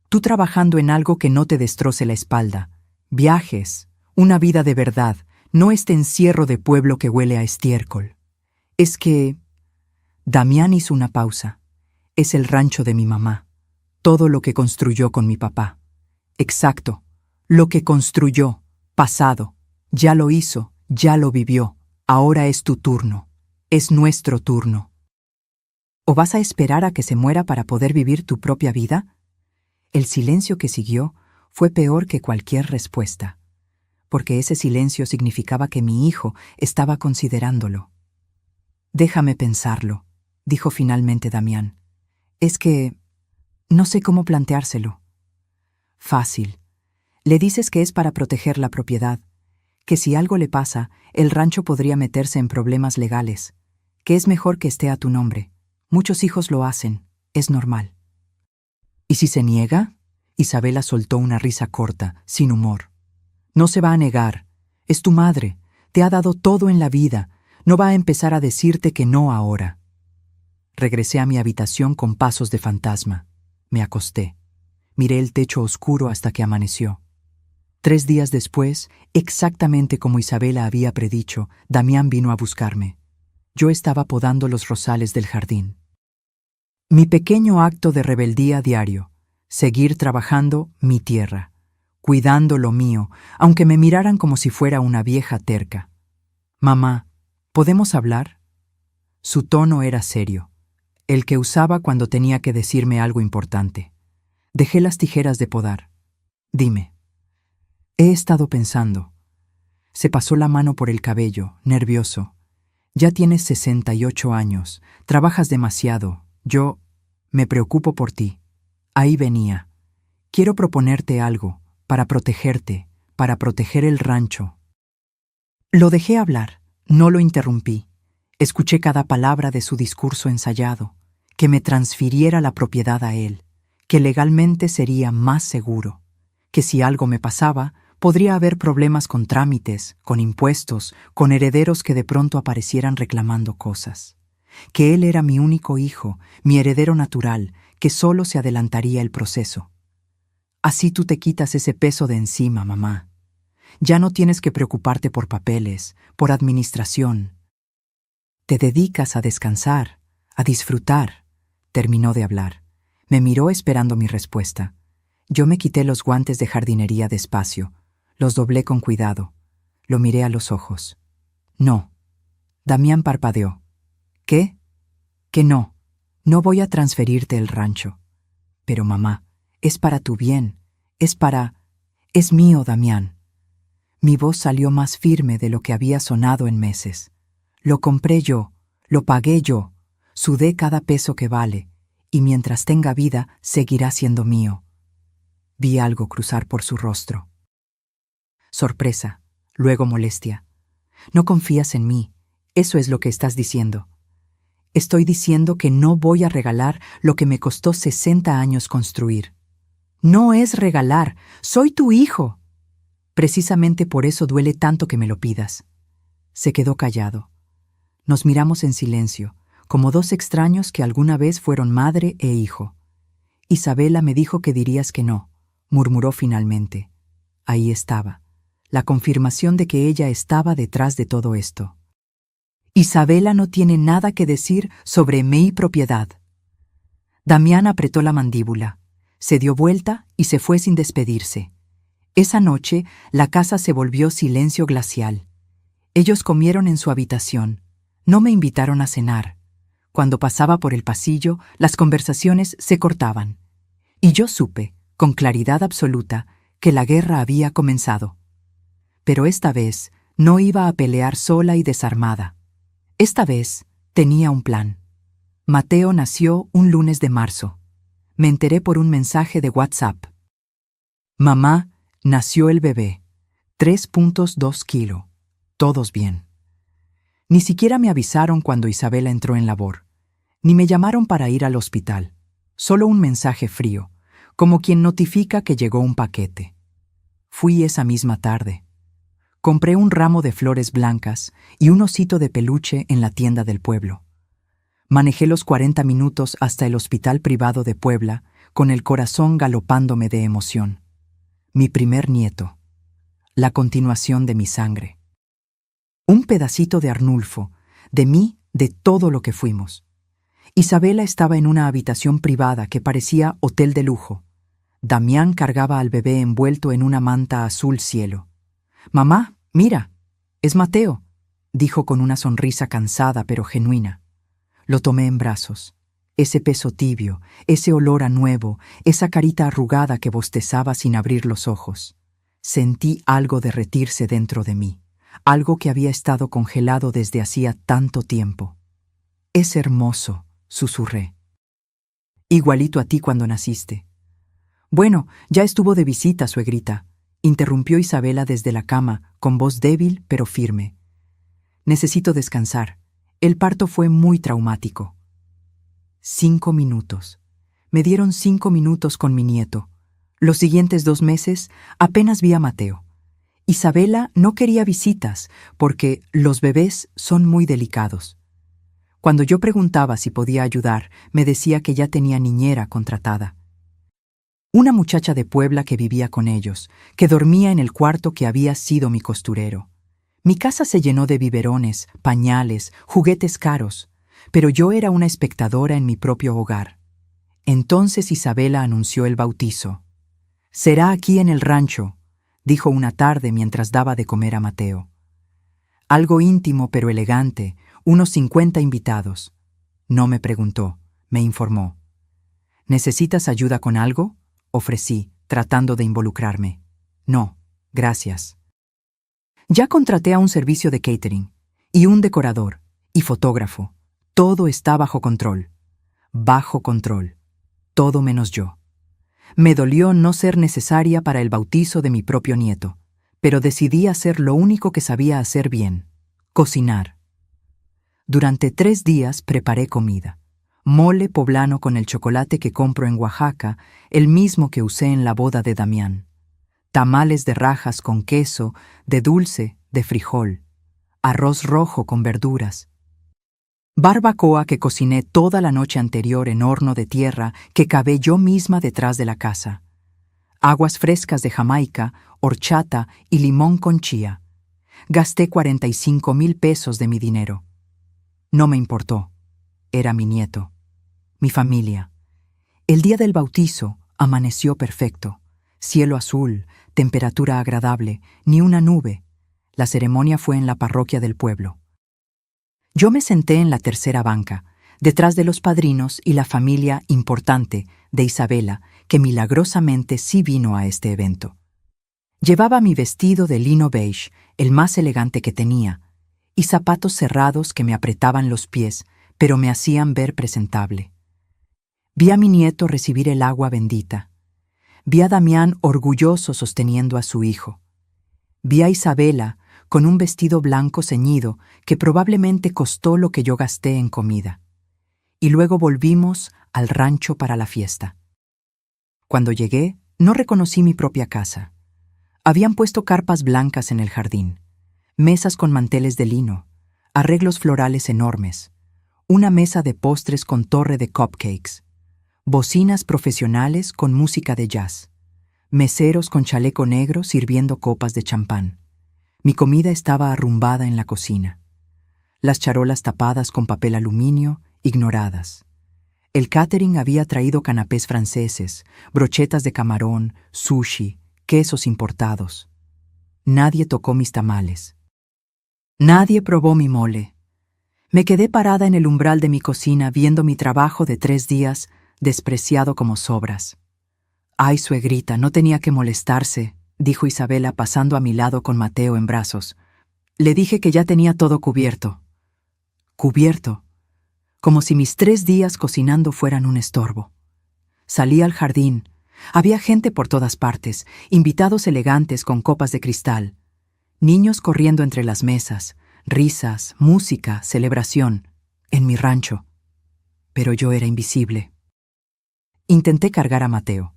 tú trabajando en algo que no te destroce la espalda. Viajes, una vida de verdad, no este encierro de pueblo que huele a estiércol. Es que... Damián hizo una pausa. Es el rancho de mi mamá. Todo lo que construyó con mi papá. Exacto. Lo que construyó. Pasado. Ya lo hizo. Ya lo vivió. Ahora es tu turno. Es nuestro turno. ¿O vas a esperar a que se muera para poder vivir tu propia vida? El silencio que siguió fue peor que cualquier respuesta, porque ese silencio significaba que mi hijo estaba considerándolo. Déjame pensarlo, dijo finalmente Damián. Es que no sé cómo planteárselo. Fácil. Le dices que es para proteger la propiedad, que si algo le pasa, el rancho podría meterse en problemas legales, que es mejor que esté a tu nombre. Muchos hijos lo hacen, es normal. ¿Y si se niega? Isabela soltó una risa corta, sin humor. No se va a negar. Es tu madre. Te ha dado todo en la vida. No va a empezar a decirte que no ahora. Regresé a mi habitación con pasos de fantasma. Me acosté. Miré el techo oscuro hasta que amaneció. 3 días después, exactamente como Isabela había predicho, Damián vino a buscarme. Yo estaba podando los rosales del jardín. Mi pequeño acto de rebeldía diario, seguir trabajando mi tierra, cuidando lo mío, aunque me miraran como si fuera una vieja terca. Mamá, ¿podemos hablar? Su tono era serio, el que usaba cuando tenía que decirme algo importante. Dejé las tijeras de podar. Dime. He estado pensando. Se pasó la mano por el cabello, nervioso. Ya tienes 68 años, trabajas demasiado. Yo me preocupo por ti. Ahí venía. Quiero proponerte algo, para protegerte, para proteger el rancho. Lo dejé hablar, no lo interrumpí. Escuché cada palabra de su discurso ensayado, que me transfiriera la propiedad a él, que legalmente sería más seguro, que si algo me pasaba, podría haber problemas con trámites, con impuestos, con herederos que de pronto aparecieran reclamando cosas, que él era mi único hijo, mi heredero natural, que solo se adelantaría el proceso. Así tú te quitas ese peso de encima, mamá. Ya no tienes que preocuparte por papeles, por administración. Te dedicas a descansar, a disfrutar. Terminó de hablar. Me miró esperando mi respuesta. Yo me quité los guantes de jardinería despacio, los doblé con cuidado, lo miré a los ojos. No. Damián parpadeó. ¿Qué? Que no. No voy a transferirte el rancho. Pero mamá, es para tu bien, es mío, Damián. Mi voz salió más firme de lo que había sonado en meses. Lo compré yo, lo pagué yo, sudé cada peso que vale, y mientras tenga vida seguirá siendo mío. Vi algo cruzar por su rostro. Sorpresa, luego molestia. No confías en mí, eso es lo que estás diciendo. Estoy diciendo que no voy a regalar lo que me costó 60 años construir. No es regalar, soy tu hijo. Precisamente por eso duele tanto que me lo pidas. Se quedó callado. Nos miramos en silencio, como dos extraños que alguna vez fueron madre e hijo. Isabela me dijo que dirías que no, murmuró finalmente. Ahí estaba, la confirmación de que ella estaba detrás de todo esto. Isabela no tiene nada que decir sobre mi propiedad. Damián apretó la mandíbula, se dio vuelta y se fue sin despedirse. Esa noche la casa se volvió silencio glacial. Ellos comieron en su habitación. No me invitaron a cenar. Cuando pasaba por el pasillo, las conversaciones se cortaban. Y yo supe, con claridad absoluta, que la guerra había comenzado. Pero esta vez no iba a pelear sola y desarmada. Esta vez tenía un plan. Mateo nació un lunes de marzo. Me enteré por un mensaje de WhatsApp. Mamá, nació el bebé. 3.2 kilos. Todos bien. Ni siquiera me avisaron cuando Isabela entró en labor. Ni me llamaron para ir al hospital. Solo un mensaje frío, como quien notifica que llegó un paquete. Fui esa misma tarde. Compré un ramo de flores blancas y un osito de peluche en la tienda del pueblo. Manejé los 40 minutos hasta el hospital privado de Puebla, con el corazón galopándome de emoción. Mi primer nieto. La continuación de mi sangre. Un pedacito de Arnulfo, de mí, de todo lo que fuimos. Isabela estaba en una habitación privada que parecía hotel de lujo. Damián cargaba al bebé envuelto en una manta azul cielo. «Mamá, mira, es Mateo», dijo con una sonrisa cansada pero genuina. Lo tomé en brazos. Ese peso tibio, ese olor a nuevo, esa carita arrugada que bostezaba sin abrir los ojos. Sentí algo derretirse dentro de mí, algo que había estado congelado desde hacía tanto tiempo. «Es hermoso», susurré. «Igualito a ti cuando naciste». «Bueno, ya estuvo de visita, suegrita», interrumpió Isabela desde la cama, con voz débil pero firme. «Necesito descansar. El parto fue muy traumático». 5 minutos. Me dieron 5 minutos con mi nieto. Los siguientes 2 meses apenas vi a Mateo. Isabela no quería visitas porque los bebés son muy delicados. Cuando yo preguntaba si podía ayudar, me decía que ya tenía niñera contratada. Una muchacha de Puebla que vivía con ellos, que dormía en el cuarto que había sido mi costurero. Mi casa se llenó de biberones, pañales, juguetes caros, pero yo era una espectadora en mi propio hogar. Entonces Isabela anunció el bautizo. «Será aquí en el rancho», dijo una tarde mientras daba de comer a Mateo. Algo íntimo pero elegante, unos 50 invitados. No me preguntó, me informó. «¿Necesitas ayuda con algo?», ofrecí, tratando de involucrarme. «No, Gracias. Ya contraté a un servicio de catering, y un decorador, y fotógrafo. Todo está bajo control. Bajo control. Todo menos yo. Me dolió no ser necesaria para el bautizo de mi propio nieto, pero decidí hacer lo único que sabía hacer bien: cocinar. Durante 3 días preparé comida. Mole poblano con el chocolate que compro en Oaxaca, el mismo que usé en la boda de Damián. Tamales de rajas con queso, de dulce, de frijol. Arroz rojo con verduras. Barbacoa que cociné toda la noche anterior en horno de tierra que cavé yo misma detrás de la casa. Aguas frescas de Jamaica, horchata y limón con chía. Gasté 45,000 pesos de mi dinero. No me importó. Era mi nieto. Mi familia. El día del bautizo amaneció perfecto. Cielo azul, temperatura agradable, ni una nube. La ceremonia fue en la parroquia del pueblo. Yo me senté en la tercera banca, detrás de los padrinos y la familia importante de Isabela, que milagrosamente sí vino a este evento. Llevaba mi vestido de lino beige, el más elegante que tenía, y zapatos cerrados que me apretaban los pies, pero me hacían ver presentable. Vi a mi nieto recibir el agua bendita. Vi a Damián orgulloso sosteniendo a su hijo. Vi a Isabela con un vestido blanco ceñido que probablemente costó lo que yo gasté en comida. Y luego volvimos al rancho para la fiesta. Cuando llegué, no reconocí mi propia casa. Habían puesto carpas blancas en el jardín, mesas con manteles de lino, arreglos florales enormes, una mesa de postres con torre de cupcakes, bocinas profesionales con música de jazz, meseros con chaleco negro sirviendo copas de champán. Mi comida estaba arrumbada en la cocina. Las charolas tapadas con papel aluminio, ignoradas. El catering había traído canapés franceses, brochetas de camarón, sushi, quesos importados. Nadie tocó mis tamales. Nadie probó mi mole. Me quedé parada en el umbral de mi cocina viendo mi trabajo de 3 días despreciado como sobras. «Ay, suegrita, no tenía que molestarse», dijo Isabela pasando a mi lado con Mateo en brazos. Le dije que ya tenía todo cubierto. Cubierto. Como si mis 3 días cocinando fueran un estorbo. Salí al jardín. Había gente por todas partes, invitados elegantes con copas de cristal. Niños corriendo entre las mesas, risas, música, celebración. En mi rancho. Pero yo era invisible. Intenté cargar a Mateo.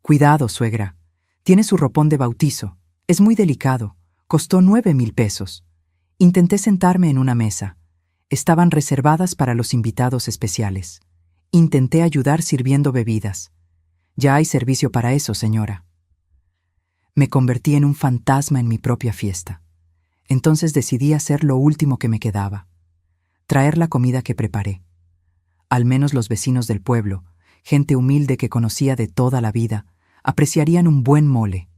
«Cuidado, suegra. Tiene su ropón de bautizo. Es muy delicado. Costó 9,000 pesos. Intenté sentarme en una mesa. Estaban reservadas para los invitados especiales. Intenté ayudar sirviendo bebidas. Ya hay servicio para eso, señora». Me convertí en un fantasma en mi propia fiesta. Entonces decidí hacer lo último que me quedaba: traer la comida que preparé. Al menos los vecinos del pueblo, gente humilde que conocía de toda la vida, apreciarían un buen mole.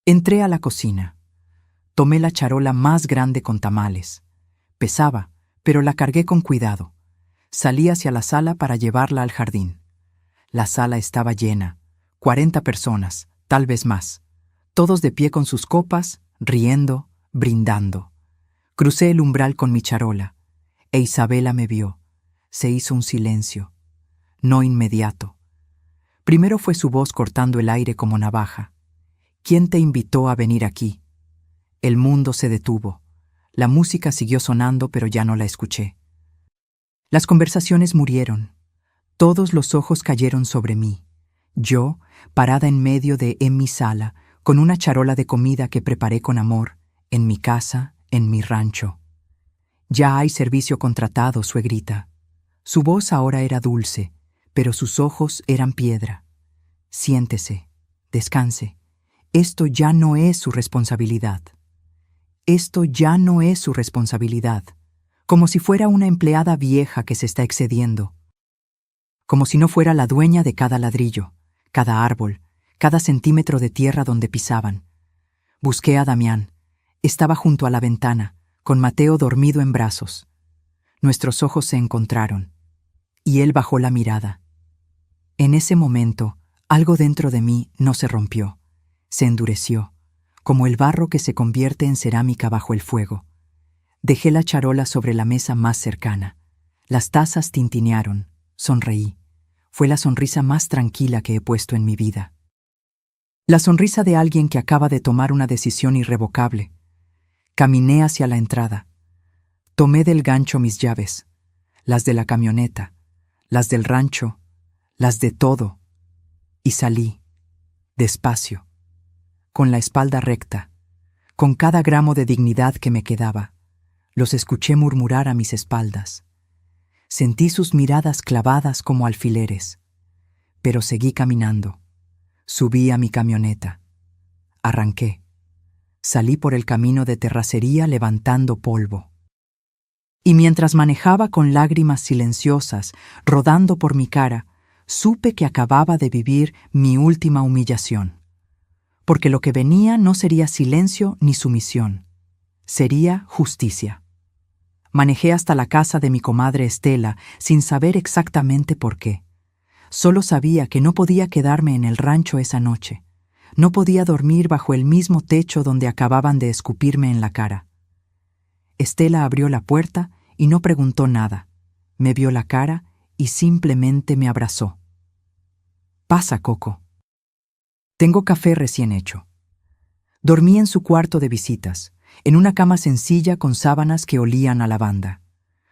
Entré a la cocina. Tomé la charola más grande con tamales. Pesaba, pero la cargué con cuidado. Salí hacia la sala para llevarla al jardín. La sala estaba llena, 40 personas, tal vez más, todos de pie con sus copas, riendo, brindando. Crucé el umbral con mi charola, e Isabela me vio. Se hizo un silencio, no inmediato. Primero fue su voz cortando el aire como navaja. «¿Quién te invitó a venir aquí?» El mundo se detuvo. La música siguió sonando, pero ya no la escuché. Las conversaciones murieron. Todos los ojos cayeron sobre mí. Yo, parada en medio de mi sala, con una charola de comida que preparé con amor, en mi casa, en mi rancho. «Ya hay servicio contratado, suegrita». Su voz ahora era dulce, pero sus ojos eran piedra. «Siéntese, descanse. Esto ya no es su responsabilidad». Esto ya no es su responsabilidad, como si fuera una empleada vieja que se está excediendo. Como si no fuera la dueña de cada ladrillo, cada árbol, cada centímetro de tierra donde pisaban. Busqué a Damián. Estaba junto a la ventana, con Mateo dormido en brazos. Nuestros ojos se encontraron, y él bajó la mirada. En ese momento, algo dentro de mí no se rompió, se endureció, como el barro que se convierte en cerámica bajo el fuego. Dejé la charola sobre la mesa más cercana. Las tazas tintinearon. Sonreí. Fue la sonrisa más tranquila que he puesto en mi vida. La sonrisa de alguien que acaba de tomar una decisión irrevocable. Caminé hacia la entrada. Tomé del gancho mis llaves, las de la camioneta, las del rancho, las de todo, y salí, despacio, con la espalda recta, con cada gramo de dignidad que me quedaba. Los escuché murmurar a mis espaldas. Sentí sus miradas clavadas como alfileres, pero seguí caminando. Subí a mi camioneta. Arranqué. Salí por el camino de terracería levantando polvo. Y mientras manejaba con lágrimas silenciosas rodando por mi cara, supe que acababa de vivir mi última humillación. Porque lo que venía no sería silencio ni sumisión, sería justicia. Manejé hasta la casa de mi comadre Estela sin saber exactamente por qué. Solo sabía que no podía quedarme en el rancho esa noche. No podía dormir bajo el mismo techo donde acababan de escupirme en la cara. Estela abrió la puerta y no preguntó nada. Me vio la cara y simplemente me abrazó. «Pasa, Coco. Tengo café recién hecho». Dormí en su cuarto de visitas, en una cama sencilla con sábanas que olían a lavanda.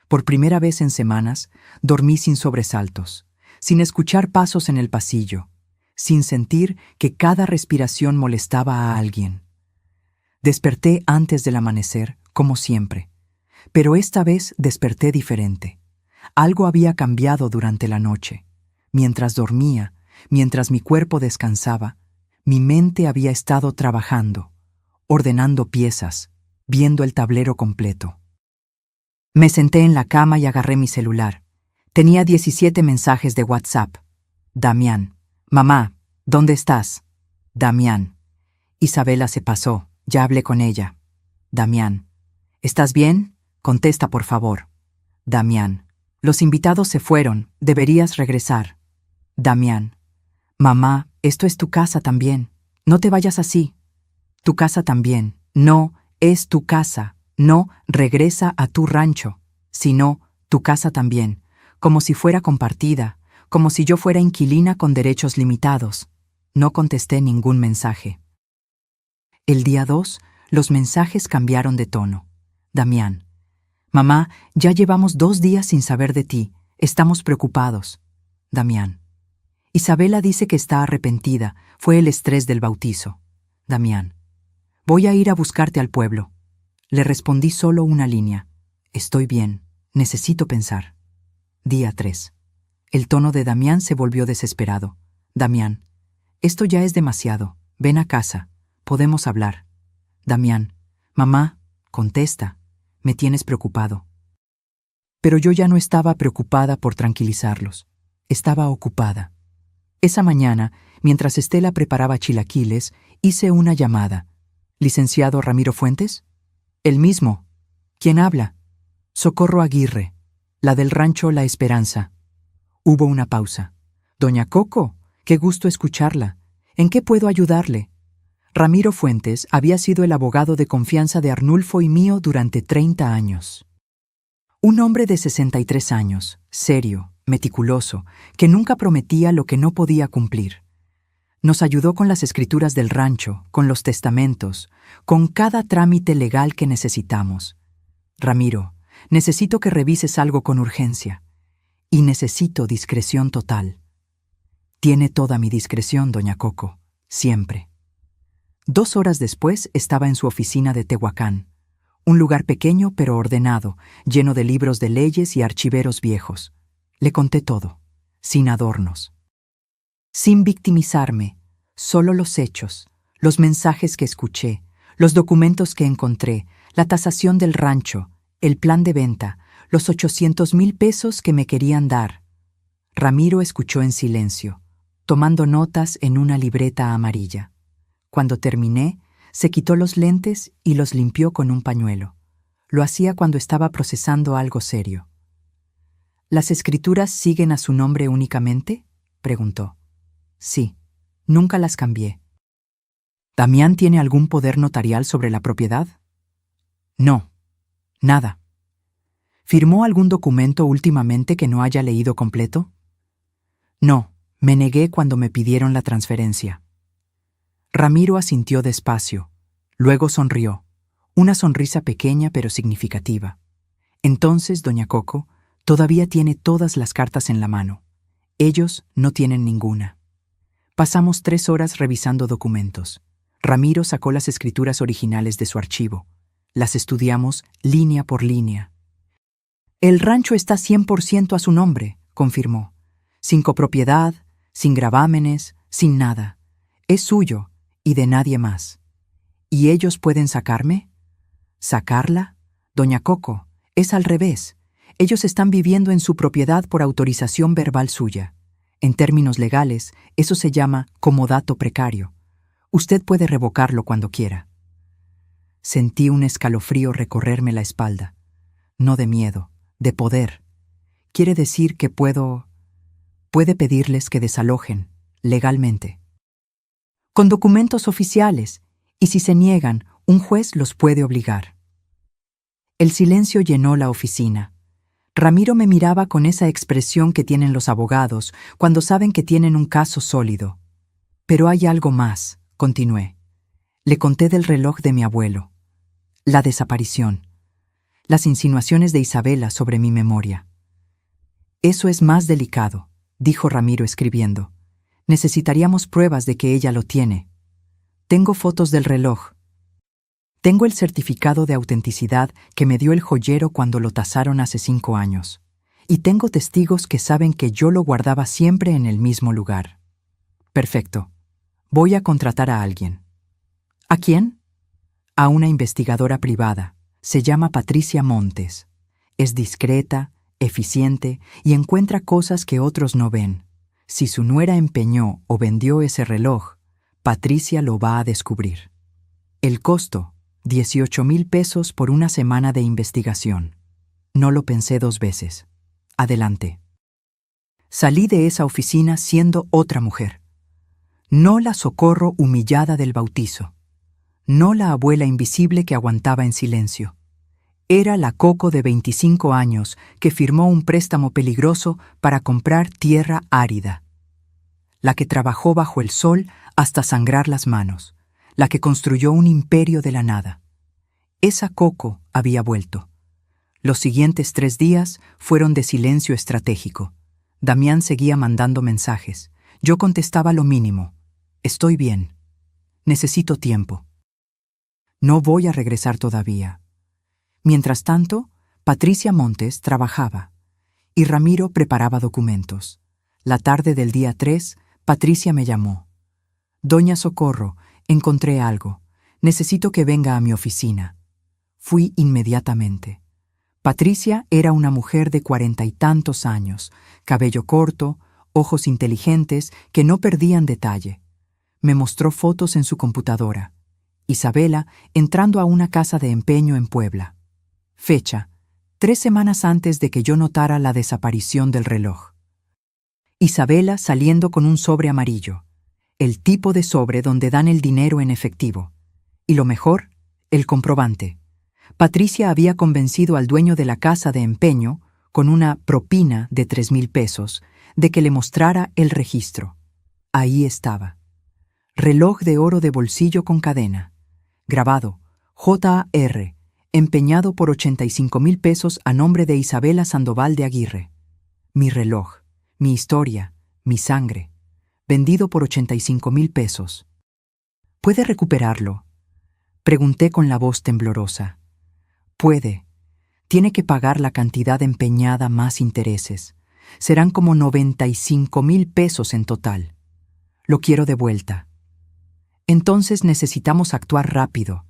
Por primera vez en semanas, dormí sin sobresaltos, sin escuchar pasos en el pasillo, sin sentir que cada respiración molestaba a alguien. Desperté antes del amanecer, como siempre, pero esta vez desperté diferente. Algo había cambiado durante la noche. Mientras dormía, mientras mi cuerpo descansaba, mi mente había estado trabajando, ordenando piezas, viendo el tablero completo. Me senté en la cama y agarré mi celular. Tenía 17 mensajes de WhatsApp. Damián. Mamá, ¿dónde estás? Damián. Isabela se pasó, ya hablé con ella. Damián. ¿Estás bien? Contesta, por favor. Damián. Los invitados se fueron, deberías regresar. Damián. Mamá, esto es tu casa también. No te vayas así. Tu casa también. No, es tu casa. No, regresa a tu rancho. Sino, tu casa también. Como si fuera compartida, como si yo fuera inquilina con derechos limitados. No contesté ningún mensaje. El día 2, los mensajes cambiaron de tono. Damián. Mamá, ya llevamos 2 días sin saber de ti. Estamos preocupados. Damián. Isabela dice que está arrepentida. Fue el estrés del bautizo. Damián. Voy a ir a buscarte al pueblo. Le respondí solo una línea. Estoy bien. Necesito pensar. Día 3. El tono de Damián se volvió desesperado. Damián. Esto ya es demasiado. Ven a casa. Podemos hablar. Damián. Mamá, contesta. Me tienes preocupado. Pero yo ya no estaba preocupada por tranquilizarlos. Estaba ocupada. Esa mañana, mientras Estela preparaba chilaquiles, hice una llamada. ¿Licenciado Ramiro Fuentes? El mismo. ¿Quién habla? Socorro Aguirre, la del rancho La Esperanza. Hubo una pausa. Doña Coco, qué gusto escucharla. ¿En qué puedo ayudarle? Ramiro Fuentes había sido el abogado de confianza de Arnulfo y mío durante 30 años. Un hombre de 63 años, serio, meticuloso, que nunca prometía lo que no podía cumplir. Nos ayudó con las escrituras del rancho, con los testamentos, con cada trámite legal que necesitamos. Ramiro, necesito que revises algo con urgencia. Y necesito discreción total. Tiene toda mi discreción, doña Coco, siempre. 2 horas después estaba en su oficina de Tehuacán, un lugar pequeño pero ordenado, lleno de libros de leyes y archiveros viejos. Le conté todo, sin adornos. Sin victimizarme, solo los hechos, los mensajes que escuché, los documentos que encontré, la tasación del rancho, el plan de venta, los 800,000 pesos que me querían dar. Ramiro escuchó en silencio, tomando notas en una libreta amarilla. Cuando terminé, se quitó los lentes y los limpió con un pañuelo. Lo hacía cuando estaba procesando algo serio. ¿Las escrituras siguen a su nombre únicamente?, preguntó. Sí, nunca las cambié. ¿Damián tiene algún poder notarial sobre la propiedad? No, nada. ¿Firmó algún documento últimamente que no haya leído completo? No, me negué cuando me pidieron la transferencia. Ramiro asintió despacio, luego sonrió, una sonrisa pequeña pero significativa. Entonces, doña Coco, todavía tiene todas las cartas en la mano. Ellos no tienen ninguna. Pasamos 3 horas revisando documentos. Ramiro sacó las escrituras originales de su archivo. Las estudiamos línea por línea. El rancho está 100% a su nombre, confirmó. Sin copropiedad, sin gravámenes, sin nada. Es suyo y de nadie más. ¿Y ellos pueden sacarme? ¿Sacarla? Doña Coco, es al revés. Ellos están viviendo en su propiedad por autorización verbal suya. En términos legales, eso se llama comodato precario. Usted puede revocarlo cuando quiera. Sentí un escalofrío recorrerme la espalda. No de miedo, de poder. Quiere decir que puede pedirles que desalojen, legalmente. Con documentos oficiales, y si se niegan, un juez los puede obligar. El silencio llenó la oficina. Ramiro me miraba con esa expresión que tienen los abogados cuando saben que tienen un caso sólido. Pero hay algo más, continué. Le conté del reloj de mi abuelo. La desaparición. Las insinuaciones de Isabela sobre mi memoria. Eso es más delicado, dijo Ramiro escribiendo. Necesitaríamos pruebas de que ella lo tiene. Tengo fotos del reloj. Tengo el certificado de autenticidad que me dio el joyero cuando lo tasaron hace 5 años. Y tengo testigos que saben que yo lo guardaba siempre en el mismo lugar. Perfecto. Voy a contratar a alguien. ¿A quién? A una investigadora privada. Se llama Patricia Montes. Es discreta, eficiente y encuentra cosas que otros no ven. Si su nuera empeñó o vendió ese reloj, Patricia lo va a descubrir. El costo, 18,000 pesos por una semana de investigación. No lo pensé 2 veces. Adelante. Salí de esa oficina siendo otra mujer. No la Socorro humillada del bautizo. No la abuela invisible que aguantaba en silencio. Era la Coco de 25 años que firmó un préstamo peligroso para comprar tierra árida. La que trabajó bajo el sol hasta sangrar las manos. La que construyó un imperio de la nada. Esa Coco había vuelto. Los siguientes 3 días fueron de silencio estratégico. Damián seguía mandando mensajes. Yo contestaba lo mínimo. Estoy bien. Necesito tiempo. No voy a regresar todavía. Mientras tanto, Patricia Montes trabajaba y Ramiro preparaba documentos. La tarde del día 3, Patricia me llamó. Doña Socorro, encontré algo. Necesito que venga a mi oficina. Fui inmediatamente. Patricia era una mujer de 40 y tantos años, cabello corto, ojos inteligentes que no perdían detalle. Me mostró fotos en su computadora. Isabela entrando a una casa de empeño en Puebla. Fecha: 3 semanas antes de que yo notara la desaparición del reloj. Isabela saliendo con un sobre amarillo, el tipo de sobre donde dan el dinero en efectivo. Y lo mejor, el comprobante. Patricia había convencido al dueño de la casa de empeño, con una propina de 3,000 pesos, de que le mostrara el registro. Ahí estaba. Reloj de oro de bolsillo con cadena. Grabado, J.A.R., empeñado por 85,000 pesos a nombre de Isabela Sandoval de Aguirre. Mi reloj, mi historia, mi sangre. Vendido por 85,000 pesos. ¿Puede recuperarlo? Pregunté con la voz temblorosa. Puede. Tiene que pagar la cantidad empeñada más intereses. Serán como 95,000 pesos en total. Lo quiero de vuelta. Entonces necesitamos actuar rápido.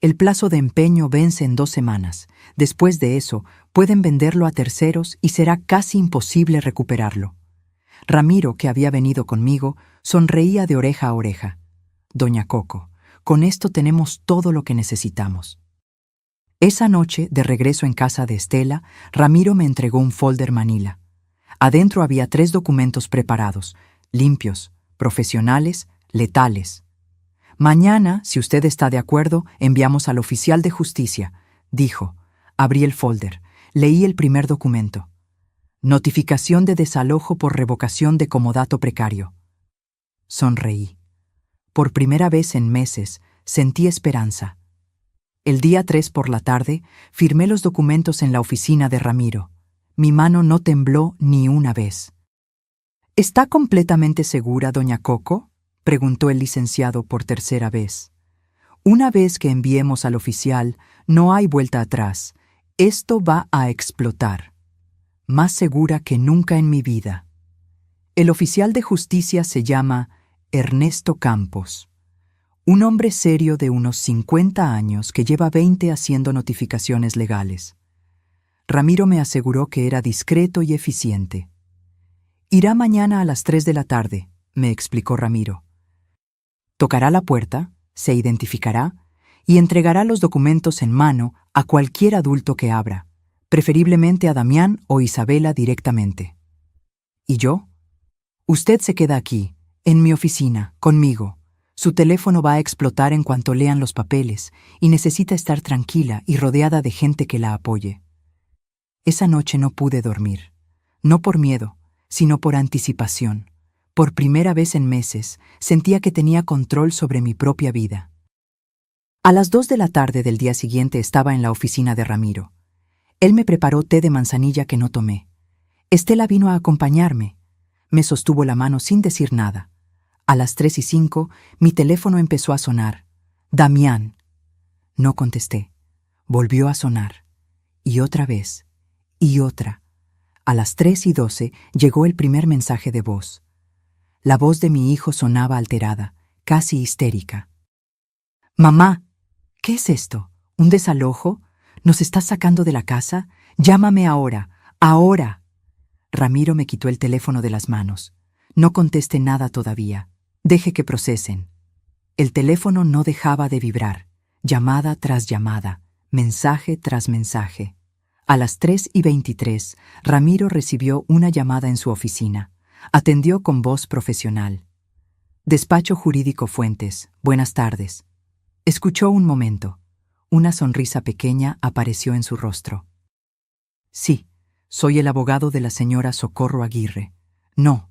El plazo de empeño vence en 2 semanas. Después de eso, pueden venderlo a terceros y será casi imposible recuperarlo. Ramiro, que había venido conmigo, sonreía de oreja a oreja. Doña Coco, con esto tenemos todo lo que necesitamos. Esa noche, de regreso en casa de Estela, Ramiro me entregó un folder manila. Adentro había 3 documentos preparados, limpios, profesionales, letales. Mañana, si usted está de acuerdo, enviamos al oficial de justicia, dijo. Abrí el folder. Leí el primer documento. Notificación de desalojo por revocación de comodato precario. Sonreí. Por primera vez en meses, sentí esperanza. El día 3 por la tarde, firmé los documentos en la oficina de Ramiro. Mi mano no tembló ni una vez. ¿Está completamente segura, doña Coco?, preguntó el licenciado por tercera vez. Una vez que enviemos al oficial, no hay vuelta atrás. Esto va a explotar. Más segura que nunca en mi vida. El oficial de justicia se llama Ernesto Campos. Un hombre serio de unos 50 años que lleva 20 haciendo notificaciones legales. Ramiro me aseguró que era discreto y eficiente. Irá mañana a las 3 de la tarde, me explicó Ramiro. Tocará la puerta, se identificará y entregará los documentos en mano a cualquier adulto que abra, preferiblemente a Damián o Isabela directamente. ¿Y yo? Usted se queda aquí, en mi oficina, conmigo. Su teléfono va a explotar en cuanto lean los papeles y necesita estar tranquila y rodeada de gente que la apoye. Esa noche no pude dormir, no por miedo, sino por anticipación. Por primera vez en meses, sentía que tenía control sobre mi propia vida. A las 2 de la tarde del día siguiente estaba en la oficina de Ramiro. Él me preparó té de manzanilla que no tomé. Estela vino a acompañarme. Me sostuvo la mano sin decir nada. A las 3:05, mi teléfono empezó a sonar. Damián. No contesté. Volvió a sonar. Y otra vez. Y otra. A las 3:12 llegó el primer mensaje de voz. La voz de mi hijo sonaba alterada, casi histérica. Mamá, ¿qué es esto? ¿Un desalojo? ¿Nos estás sacando de la casa? Llámame ahora, ahora. Ramiro me quitó el teléfono de las manos. No conteste nada todavía. Deje que procesen. El teléfono no dejaba de vibrar, llamada tras llamada, mensaje tras mensaje. A las 3:23, Ramiro recibió una llamada en su oficina. Atendió con voz profesional. Despacho Jurídico Fuentes, buenas tardes. Escuchó un momento. Una sonrisa pequeña apareció en su rostro. Sí, soy el abogado de la señora Socorro Aguirre. No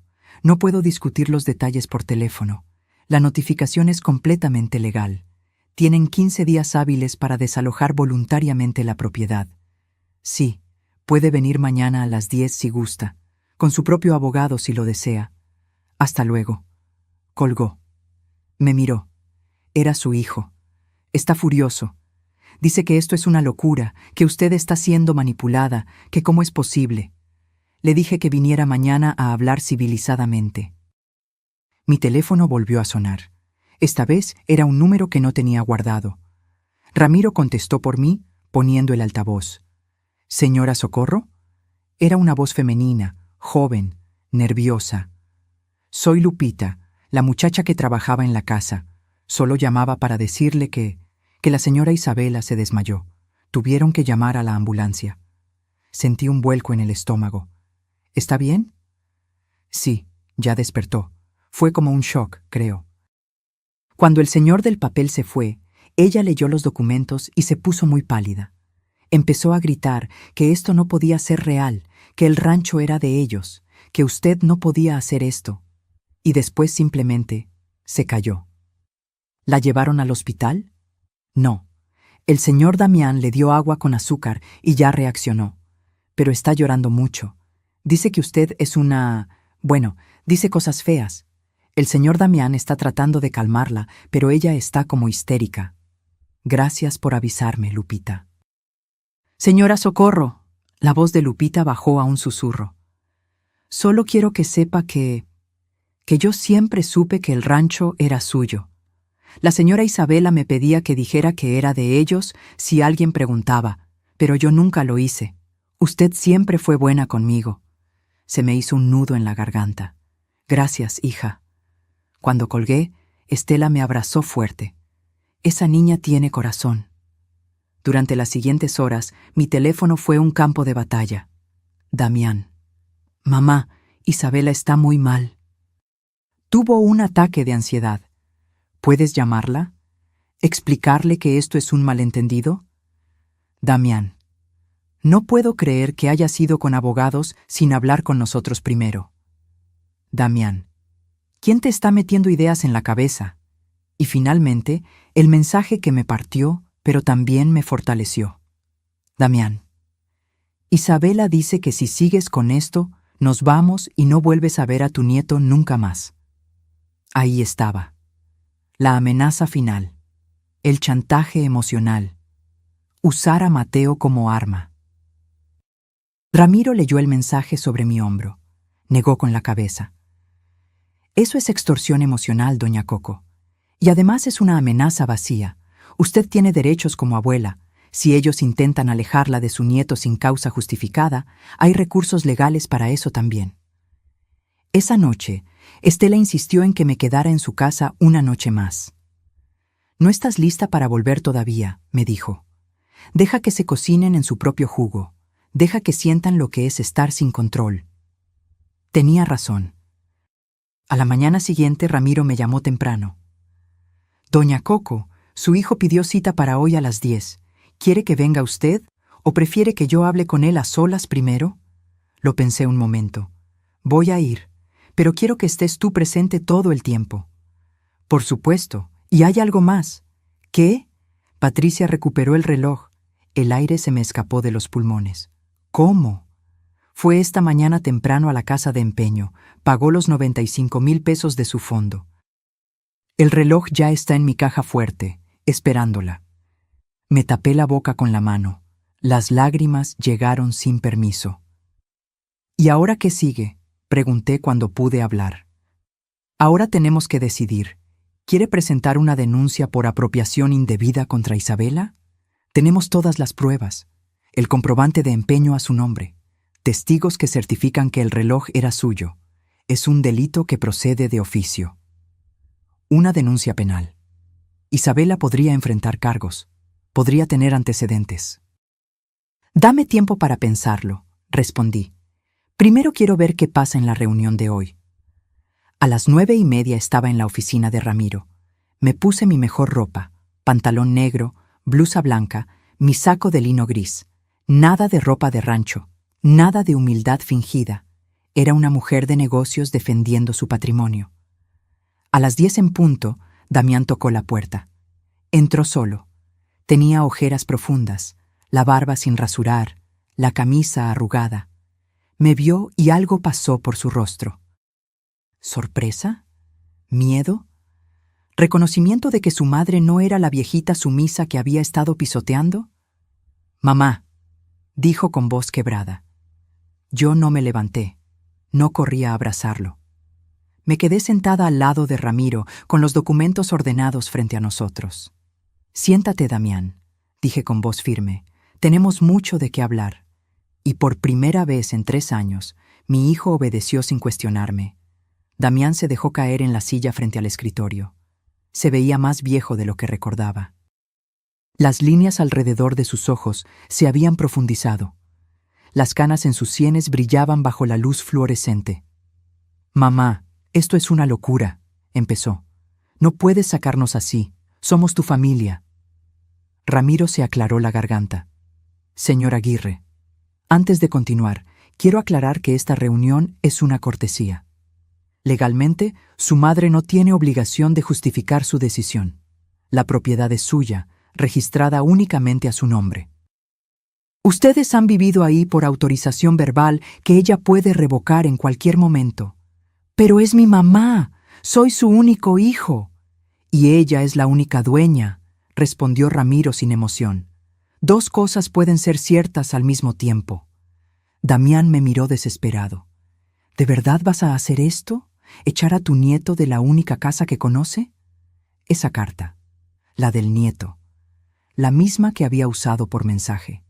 puedo discutir los detalles por teléfono. La notificación es completamente legal. Tienen 15 días hábiles para desalojar voluntariamente la propiedad. Sí, puede venir mañana a las 10 si gusta, con su propio abogado si lo desea. Hasta luego. Colgó. Me miró. Era su hijo. Está furioso. Dice que esto es una locura, que usted está siendo manipulada, que cómo es posible. Le dije que viniera mañana a hablar civilizadamente. Mi teléfono volvió a sonar. Esta vez era un número que no tenía guardado. Ramiro contestó por mí, poniendo el altavoz. ¿Señora Socorro? Era una voz femenina, joven, nerviosa. Soy Lupita, la muchacha que trabajaba en la casa. Solo llamaba para decirle que la señora Isabela se desmayó. Tuvieron que llamar a la ambulancia. Sentí un vuelco en el estómago. ¿Está bien? Sí, ya despertó. Fue como un shock, creo. Cuando el señor del papel se fue, ella leyó los documentos y se puso muy pálida. Empezó a gritar que esto no podía ser real, que el rancho era de ellos, que usted no podía hacer esto. Y después simplemente se cayó. ¿La llevaron al hospital? No. El señor Damián le dio agua con azúcar y ya reaccionó. Pero está llorando mucho. Dice que usted es una... Bueno, dice cosas feas. El señor Damián está tratando de calmarla, pero ella está como histérica. Gracias por avisarme, Lupita. Señora Socorro. La voz de Lupita bajó a un susurro. Solo quiero que sepa que yo siempre supe que el rancho era suyo. La señora Isabela me pedía que dijera que era de ellos si alguien preguntaba, pero yo nunca lo hice. Usted siempre fue buena conmigo. Se me hizo un nudo en la garganta. Gracias, hija. Cuando colgué, Estela me abrazó fuerte. Esa niña tiene corazón. Durante las siguientes horas, mi teléfono fue un campo de batalla. Damián. Mamá, Isabela está muy mal. Tuvo un ataque de ansiedad. ¿Puedes llamarla? ¿Explicarle que esto es un malentendido? Damián, no puedo creer que hayas ido con abogados sin hablar con nosotros primero. Damián, ¿quién te está metiendo ideas en la cabeza? Y finalmente, el mensaje que me partió, pero también me fortaleció. Damián, Isabela dice que si sigues con esto, nos vamos y no vuelves a ver a tu nieto nunca más. Ahí estaba. La amenaza final. El chantaje emocional. Usar a Mateo como arma. Ramiro leyó el mensaje sobre mi hombro. Negó con la cabeza. Eso es extorsión emocional, doña Coco. Y además es una amenaza vacía. Usted tiene derechos como abuela. Si ellos intentan alejarla de su nieto sin causa justificada, hay recursos legales para eso también. Esa noche, Estela insistió en que me quedara en su casa una noche más. «No estás lista para volver todavía», me dijo. «Deja que se cocinen en su propio jugo. Deja que sientan lo que es estar sin control». Tenía razón. A la mañana siguiente Ramiro me llamó temprano. «Doña Coco, su hijo pidió cita para hoy a las 10. ¿Quiere que venga usted o prefiere que yo hable con él a solas primero?» Lo pensé un momento. «Voy a ir, pero quiero que estés tú presente todo el tiempo». «Por supuesto. Y hay algo más». «¿Qué?» Patricia recuperó el reloj. El aire se me escapó de los pulmones. «¿Cómo?» «Fue esta mañana temprano a la casa de empeño. Pagó los 95,000 pesos de su fondo. El reloj ya está en mi caja fuerte, esperándola». Me tapé la boca con la mano. Las lágrimas llegaron sin permiso. «¿Y ahora qué sigue?», pregunté cuando pude hablar. «Ahora tenemos que decidir. ¿Quiere presentar una denuncia por apropiación indebida contra Isabela? Tenemos todas las pruebas. El comprobante de empeño a su nombre. Testigos que certifican que el reloj era suyo. Es un delito que procede de oficio. Una denuncia penal. Isabela podría enfrentar cargos. Podría tener antecedentes». «Dame tiempo para pensarlo», respondí. «Primero quiero ver qué pasa en la reunión de hoy». A las 9:30 estaba en la oficina de Ramiro. Me puse mi mejor ropa, pantalón negro, blusa blanca, mi saco de lino gris. Nada de ropa de rancho, nada de humildad fingida. Era una mujer de negocios defendiendo su patrimonio. A las 10 en punto, Damián tocó la puerta. Entró solo. Tenía ojeras profundas, la barba sin rasurar, la camisa arrugada. Me vio y algo pasó por su rostro. ¿Sorpresa? ¿Miedo? ¿Reconocimiento de que su madre no era la viejita sumisa que había estado pisoteando? «Mamá», dijo con voz quebrada. Yo no me levanté, no corrí a abrazarlo. Me quedé sentada al lado de Ramiro, con los documentos ordenados frente a nosotros. «Siéntate, Damián», dije con voz firme. «Tenemos mucho de qué hablar». Y por primera vez en 3 años, mi hijo obedeció sin cuestionarme. Damián se dejó caer en la silla frente al escritorio. Se veía más viejo de lo que recordaba. Las líneas alrededor de sus ojos se habían profundizado. Las canas en sus sienes brillaban bajo la luz fluorescente. «Mamá, esto es una locura», empezó. «No puedes sacarnos así. Somos tu familia». Ramiro se aclaró la garganta. «Señor Aguirre, antes de continuar, quiero aclarar que esta reunión es una cortesía. Legalmente, su madre no tiene obligación de justificar su decisión. La propiedad es suya, registrada únicamente a su nombre. Ustedes han vivido ahí por autorización verbal que ella puede revocar en cualquier momento. Pero es mi mamá, soy su único hijo. Y ella es la única dueña», respondió Ramiro sin emoción. «2 cosas pueden ser ciertas al mismo tiempo». Damián me miró desesperado. «¿De verdad vas a hacer esto? ¿Echar a tu nieto de la única casa que conoce?» Esa carta, la del nieto, la misma que había usado por mensaje.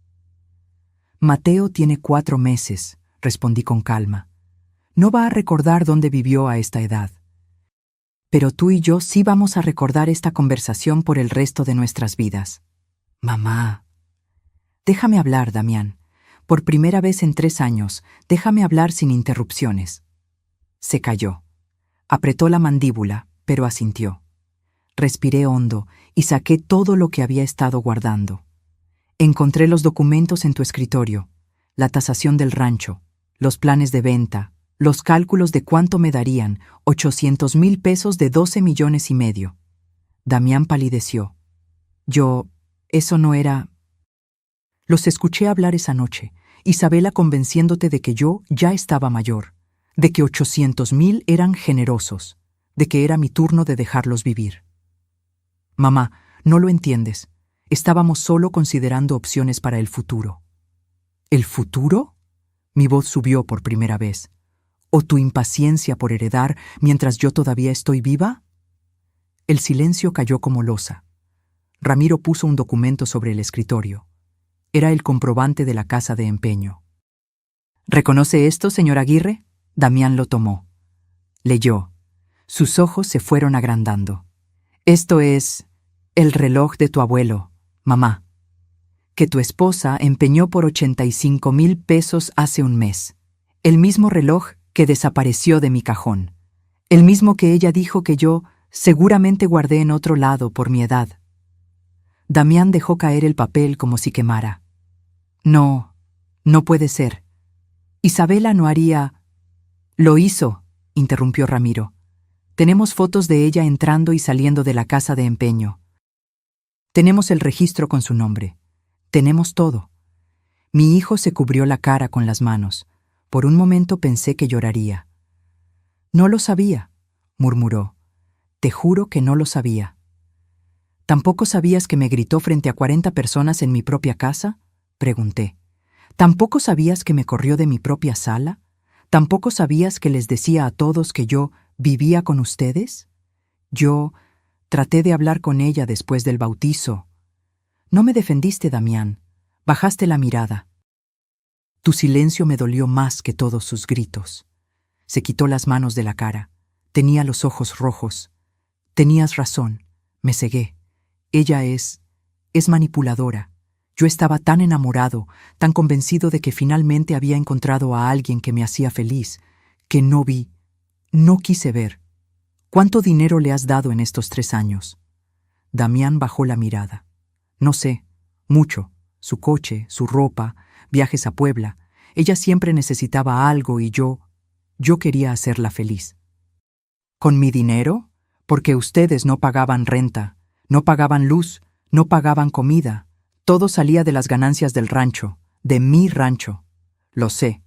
«Mateo tiene 4 meses», respondí con calma. «No va a recordar dónde vivió a esta edad. Pero tú y yo sí vamos a recordar esta conversación por el resto de nuestras vidas». «Mamá». «Déjame hablar, Damián. Por primera vez en 3 años, déjame hablar sin interrupciones». Se calló. Apretó la mandíbula, pero asintió. Respiré hondo y saqué todo lo que había estado guardando. Encontré los documentos en tu escritorio, la tasación del rancho, los planes de venta, los cálculos de cuánto me darían, 800,000 pesos de 12 millones y medio. Damián palideció. Eso no era... Los escuché hablar esa noche, Isabela convenciéndote de que yo ya estaba mayor, de que 800,000 eran generosos, de que era mi turno de dejarlos vivir. Mamá, no lo entiendes. Estábamos solo considerando opciones para el futuro. ¿El futuro? Mi voz subió por primera vez. ¿O tu impaciencia por heredar mientras yo todavía estoy viva? El silencio cayó como losa. Ramiro puso un documento sobre el escritorio. Era el comprobante de la casa de empeño. ¿Reconoce esto, señor Aguirre? Damián lo tomó. Leyó. Sus ojos se fueron agrandando. Esto es el reloj de tu abuelo, mamá, que tu esposa empeñó por 85,000 pesos hace un mes. El mismo reloj que desapareció de mi cajón. El mismo que ella dijo que yo seguramente guardé en otro lado por mi edad. Damián dejó caer el papel como si quemara. No puede ser. Isabela no haría... Lo hizo, interrumpió Ramiro. Tenemos fotos de ella entrando y saliendo de la casa de empeño. Tenemos el registro con su nombre. Tenemos todo. Mi hijo se cubrió la cara con las manos. Por un momento pensé que lloraría. No lo sabía, murmuró. Te juro que no lo sabía. ¿Tampoco sabías que me gritó frente a 40 personas en mi propia casa? Pregunté. ¿Tampoco sabías que me corrió de mi propia sala? ¿Tampoco sabías que les decía a todos que yo vivía con ustedes? Yo traté de hablar con ella después del bautizo. No me defendiste, Damián. Bajaste la mirada. Tu silencio me dolió más que todos sus gritos. Se quitó las manos de la cara. Tenía los ojos rojos. Tenías razón. Me cegué. Ella es manipuladora. Yo estaba tan enamorado, tan convencido de que finalmente había encontrado a alguien que me hacía feliz, que no vi, no quise ver. ¿Cuánto dinero le has dado en estos 3 años? Damián bajó la mirada. No sé, mucho. Su coche, su ropa, viajes a Puebla. Ella siempre necesitaba algo y yo quería hacerla feliz. ¿Con mi dinero? Porque ustedes no pagaban renta, no pagaban luz, no pagaban comida. Todo salía de las ganancias del rancho, de mi rancho. Lo sé.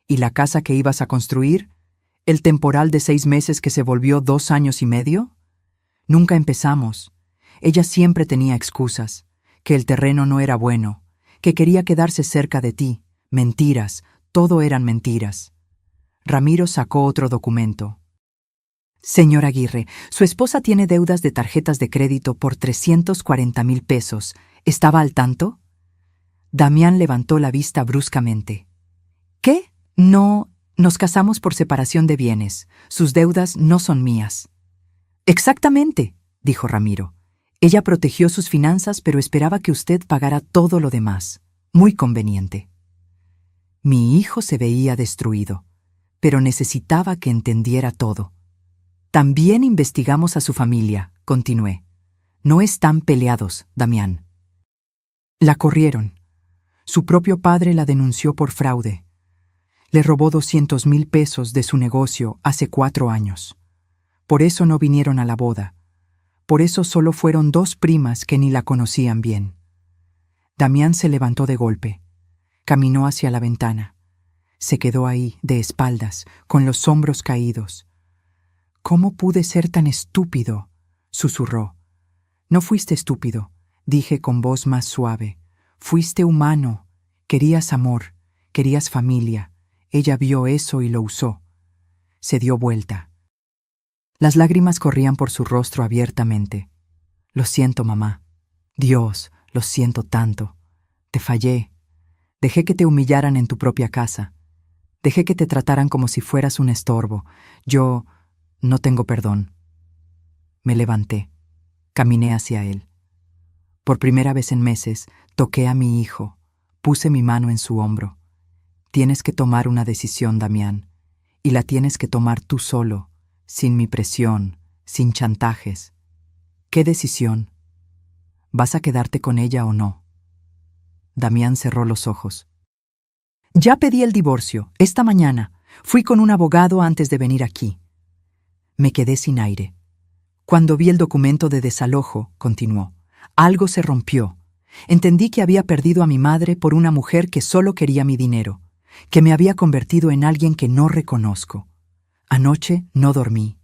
¿Y la casa que ibas a construir? ¿El temporal de 6 meses que se volvió 2 años y medio? Nunca empezamos. Ella siempre tenía excusas, que el terreno no era bueno, que quería quedarse cerca de ti. Mentiras, todo eran mentiras. Ramiro sacó otro documento. Señor Aguirre, su esposa tiene deudas de tarjetas de crédito por 340,000 pesos. ¿Estaba al tanto? Damián levantó la vista bruscamente. ¿Qué? No, nos casamos por separación de bienes. Sus deudas no son mías. Exactamente, dijo Ramiro. Ella protegió sus finanzas, pero esperaba que usted pagara todo lo demás. Muy conveniente. Mi hijo se veía destruido, pero necesitaba que entendiera todo. También investigamos a su familia, continué. No están peleados, Damián. La corrieron. Su propio padre la denunció por fraude. Le robó 200,000 pesos de su negocio hace 4 años. Por eso no vinieron a la boda. Por eso solo fueron 2 primas que ni la conocían bien. Damián se levantó de golpe. Caminó hacia la ventana. Se quedó ahí, de espaldas, con los hombros caídos. ¿Cómo pude ser tan estúpido?, susurró. No fuiste estúpido, dije con voz más suave. Fuiste humano. Querías amor, querías familia. Ella vio eso y lo usó. Se dio vuelta. Las lágrimas corrían por su rostro abiertamente. Lo siento, mamá. Dios, lo siento tanto. Te fallé. Dejé que te humillaran en tu propia casa. Dejé que te trataran como si fueras un estorbo. Yo no tengo perdón. Me levanté. Caminé hacia él. Por primera vez en meses, toqué a mi hijo. Puse mi mano en su hombro. Tienes que tomar una decisión, Damián. Y la tienes que tomar tú solo, sin mi presión, sin chantajes. ¿Qué decisión? ¿Vas a quedarte con ella o no? Damián cerró los ojos. Ya pedí el divorcio, esta mañana. Fui con un abogado antes de venir aquí. Me quedé sin aire. Cuando vi el documento de desalojo, continuó, algo se rompió. Entendí que había perdido a mi madre por una mujer que solo quería mi dinero, que me había convertido en alguien que no reconozco. Anoche no dormí.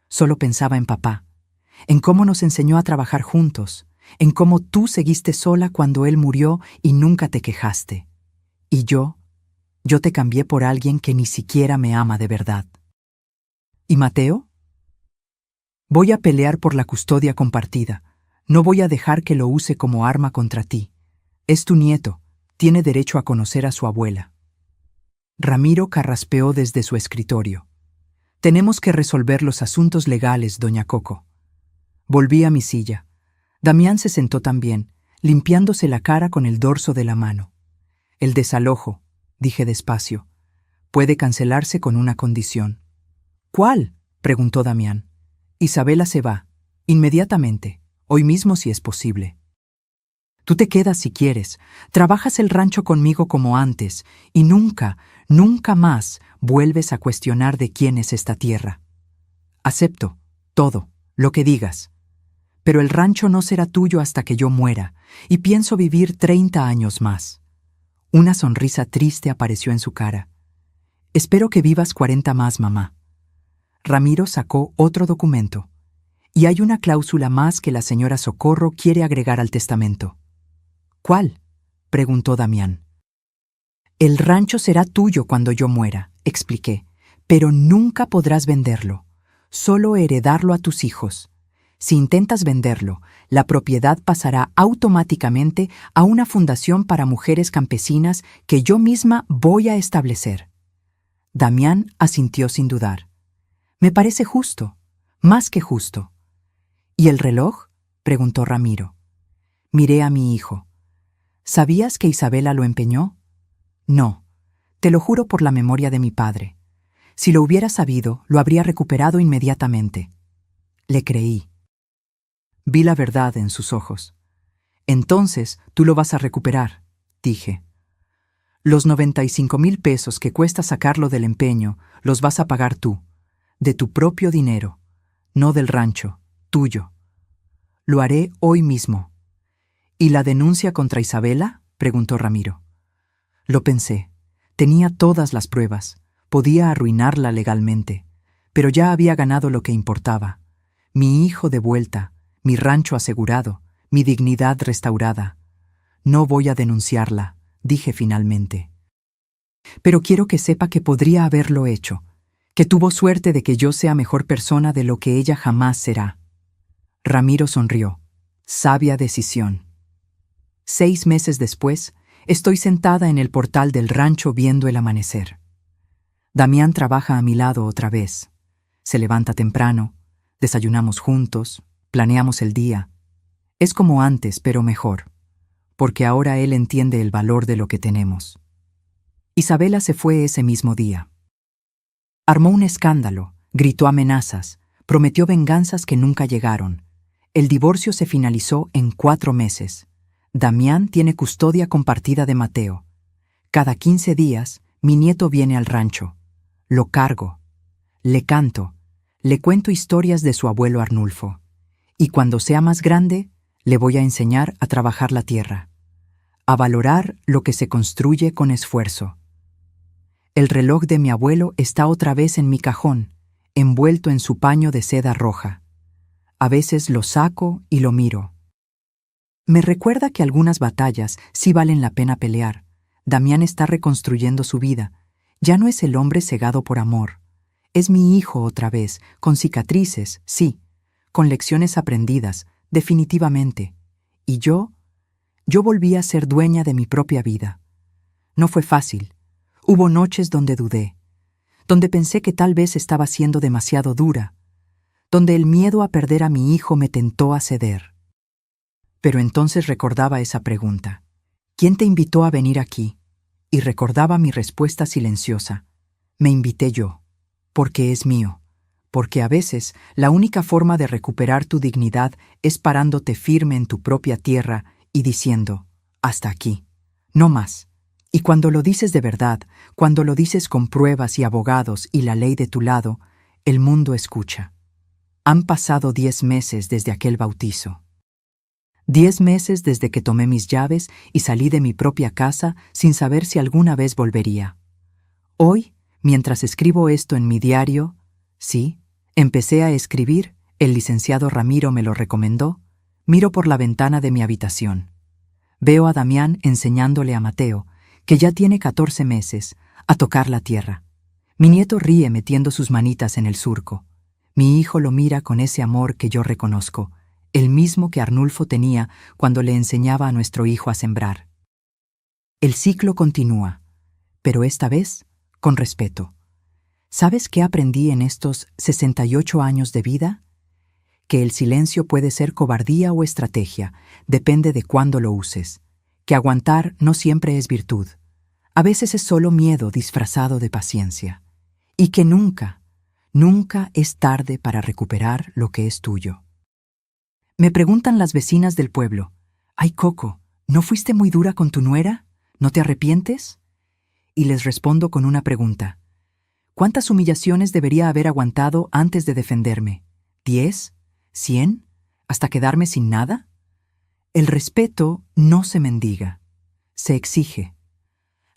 Solo pensaba en papá, en cómo nos enseñó a trabajar juntos, en cómo tú seguiste sola cuando él murió y nunca te quejaste. Y yo te cambié por alguien que ni siquiera me ama de verdad. ¿Y Mateo? Voy a pelear por la custodia compartida. No voy a dejar que lo use como arma contra ti. Es tu nieto. Tiene derecho a conocer a su abuela. Ramiro carraspeó desde su escritorio. Tenemos que resolver los asuntos legales, doña Coco. Volví a mi silla. Damián se sentó también, limpiándose la cara con el dorso de la mano. El desalojo, dije despacio, puede cancelarse con una condición. ¿Cuál? Preguntó Damián. Isabela se va, inmediatamente, hoy mismo si es posible. Tú te quedas si quieres, trabajas el rancho conmigo como antes, y nunca, nunca más vuelves a cuestionar de quién es esta tierra. Acepto, todo, lo que digas. Pero el rancho no será tuyo hasta que yo muera, y pienso vivir 30 años más. Una sonrisa triste apareció en su cara. Espero que vivas 40 más, mamá. Ramiro sacó otro documento. Y hay una cláusula más que la señora Socorro quiere agregar al testamento. ¿Cuál? Preguntó Damián. El rancho será tuyo cuando yo muera, expliqué, pero nunca podrás venderlo, solo heredarlo a tus hijos. Si intentas venderlo, la propiedad pasará automáticamente a una fundación para mujeres campesinas que yo misma voy a establecer. Damián asintió sin dudar. Me parece justo, más que justo. ¿Y el reloj? Preguntó Ramiro. Miré a mi hijo. ¿Sabías que Isabela lo empeñó? No, te lo juro por la memoria de mi padre. Si lo hubiera sabido, lo habría recuperado inmediatamente. Le creí. Vi la verdad en sus ojos. Entonces, tú lo vas a recuperar, dije. Los 95,000 pesos que cuesta sacarlo del empeño, los vas a pagar tú, de tu propio dinero, no del rancho, tuyo. Lo haré hoy mismo. ¿Y la denuncia contra Isabela? Preguntó Ramiro. Lo pensé. Tenía todas las pruebas. Podía arruinarla legalmente. Pero ya había ganado lo que importaba. Mi hijo de vuelta, mi rancho asegurado, mi dignidad restaurada. No voy a denunciarla, dije finalmente. Pero quiero que sepa que podría haberlo hecho, que tuvo suerte de que yo sea mejor persona de lo que ella jamás será. Ramiro sonrió. Sabia decisión. 6 meses después, estoy sentada en el portal del rancho viendo el amanecer. Damián trabaja a mi lado otra vez. Se levanta temprano, desayunamos juntos, planeamos el día. Es como antes, pero mejor, porque ahora él entiende el valor de lo que tenemos. Isabela se fue ese mismo día. Armó un escándalo, gritó amenazas, prometió venganzas que nunca llegaron. El divorcio se finalizó en 4 meses. Damián tiene custodia compartida de Mateo. Cada 15 días, mi nieto viene al rancho. Lo cargo, le canto, le cuento historias de su abuelo Arnulfo. Y cuando sea más grande, le voy a enseñar a trabajar la tierra, a valorar lo que se construye con esfuerzo. El reloj de mi abuelo está otra vez en mi cajón, envuelto en su paño de seda roja. A veces lo saco y lo miro. Me recuerda que algunas batallas sí valen la pena pelear. Damián está reconstruyendo su vida. Ya no es el hombre cegado por amor. Es mi hijo otra vez, con cicatrices, sí, con lecciones aprendidas, definitivamente. Y yo volví a ser dueña de mi propia vida. No fue fácil. Hubo noches donde dudé, donde pensé que tal vez estaba siendo demasiado dura, donde el miedo a perder a mi hijo me tentó a ceder. Pero entonces recordaba esa pregunta. ¿Quién te invitó a venir aquí? Y recordaba mi respuesta silenciosa. Me invité yo, porque es mío, porque a veces la única forma de recuperar tu dignidad es parándote firme en tu propia tierra y diciendo, hasta aquí, no más. Y cuando lo dices de verdad, cuando lo dices con pruebas y abogados y la ley de tu lado, el mundo escucha. Han pasado 10 meses desde aquel bautizo. 10 meses desde que tomé mis llaves y salí de mi propia casa sin saber si alguna vez volvería. Hoy, mientras escribo esto en mi diario, sí, empecé a escribir, el licenciado Ramiro me lo recomendó, miro por la ventana de mi habitación. Veo a Damián enseñándole a Mateo, que ya tiene 14 meses, a tocar la tierra. Mi nieto ríe metiendo sus manitas en el surco. Mi hijo lo mira con ese amor que yo reconozco, el mismo que Arnulfo tenía cuando le enseñaba a nuestro hijo a sembrar. El ciclo continúa, pero esta vez con respeto. ¿Sabes qué aprendí en estos 68 años de vida? Que el silencio puede ser cobardía o estrategia, depende de cuándo lo uses. Que aguantar no siempre es virtud. A veces es solo miedo disfrazado de paciencia. Y que nunca, nunca es tarde para recuperar lo que es tuyo. Me preguntan las vecinas del pueblo, «Ay, Coco, ¿no fuiste muy dura con tu nuera? ¿No te arrepientes?» Y les respondo con una pregunta. ¿Cuántas humillaciones debería haber aguantado antes de defenderme? ¿10? ¿100? ¿Hasta quedarme sin nada? El respeto no se mendiga, se exige.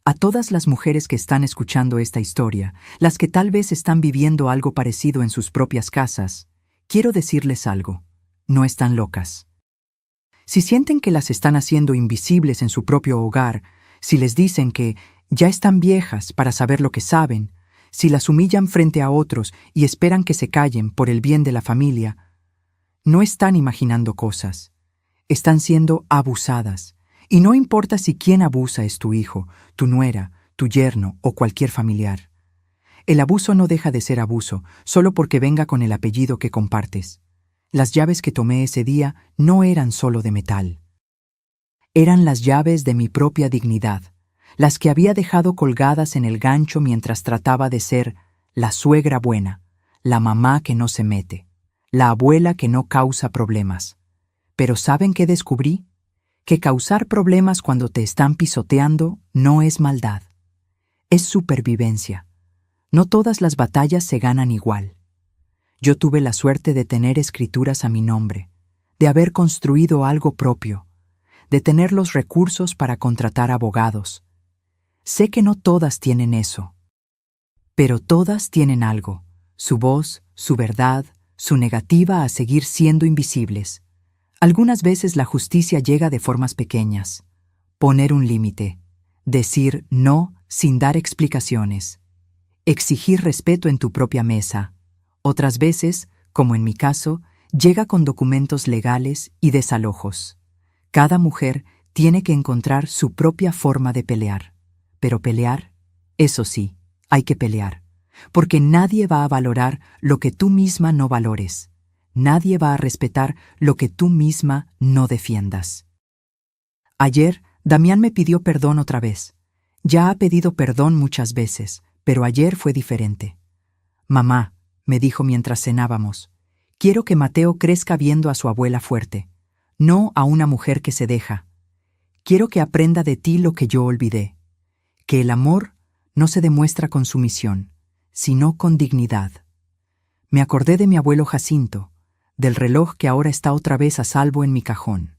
A todas las mujeres que están escuchando esta historia, las que tal vez están viviendo algo parecido en sus propias casas, quiero decirles algo. No están locas. Si sienten que las están haciendo invisibles en su propio hogar, si les dicen que ya están viejas para saber lo que saben, si las humillan frente a otros y esperan que se callen por el bien de la familia, no están imaginando cosas. Están siendo abusadas. Y no importa si quien abusa es tu hijo, tu nuera, tu yerno o cualquier familiar. El abuso no deja de ser abuso solo porque venga con el apellido que compartes. Las llaves que tomé ese día no eran solo de metal. Eran las llaves de mi propia dignidad, las que había dejado colgadas en el gancho mientras trataba de ser la suegra buena, la mamá que no se mete, la abuela que no causa problemas. Pero ¿saben qué descubrí? Que causar problemas cuando te están pisoteando no es maldad. Es supervivencia. No todas las batallas se ganan igual. Yo tuve la suerte de tener escrituras a mi nombre, de haber construido algo propio, de tener los recursos para contratar abogados. Sé que no todas tienen eso, pero todas tienen algo, su voz, su verdad, su negativa a seguir siendo invisibles. Algunas veces la justicia llega de formas pequeñas. Poner un límite, decir no sin dar explicaciones, exigir respeto en tu propia mesa. Otras veces, como en mi caso, llega con documentos legales y desalojos. Cada mujer tiene que encontrar su propia forma de pelear. Pero pelear, eso sí, hay que pelear, porque nadie va a valorar lo que tú misma no valores. Nadie va a respetar lo que tú misma no defiendas. Ayer, Damián me pidió perdón otra vez. Ya ha pedido perdón muchas veces, pero ayer fue diferente. «Mamá», me dijo mientras cenábamos, «quiero que Mateo crezca viendo a su abuela fuerte, no a una mujer que se deja. Quiero que aprenda de ti lo que yo olvidé, que el amor no se demuestra con sumisión, sino con dignidad». Me acordé de mi abuelo Jacinto, del reloj que ahora está otra vez a salvo en mi cajón.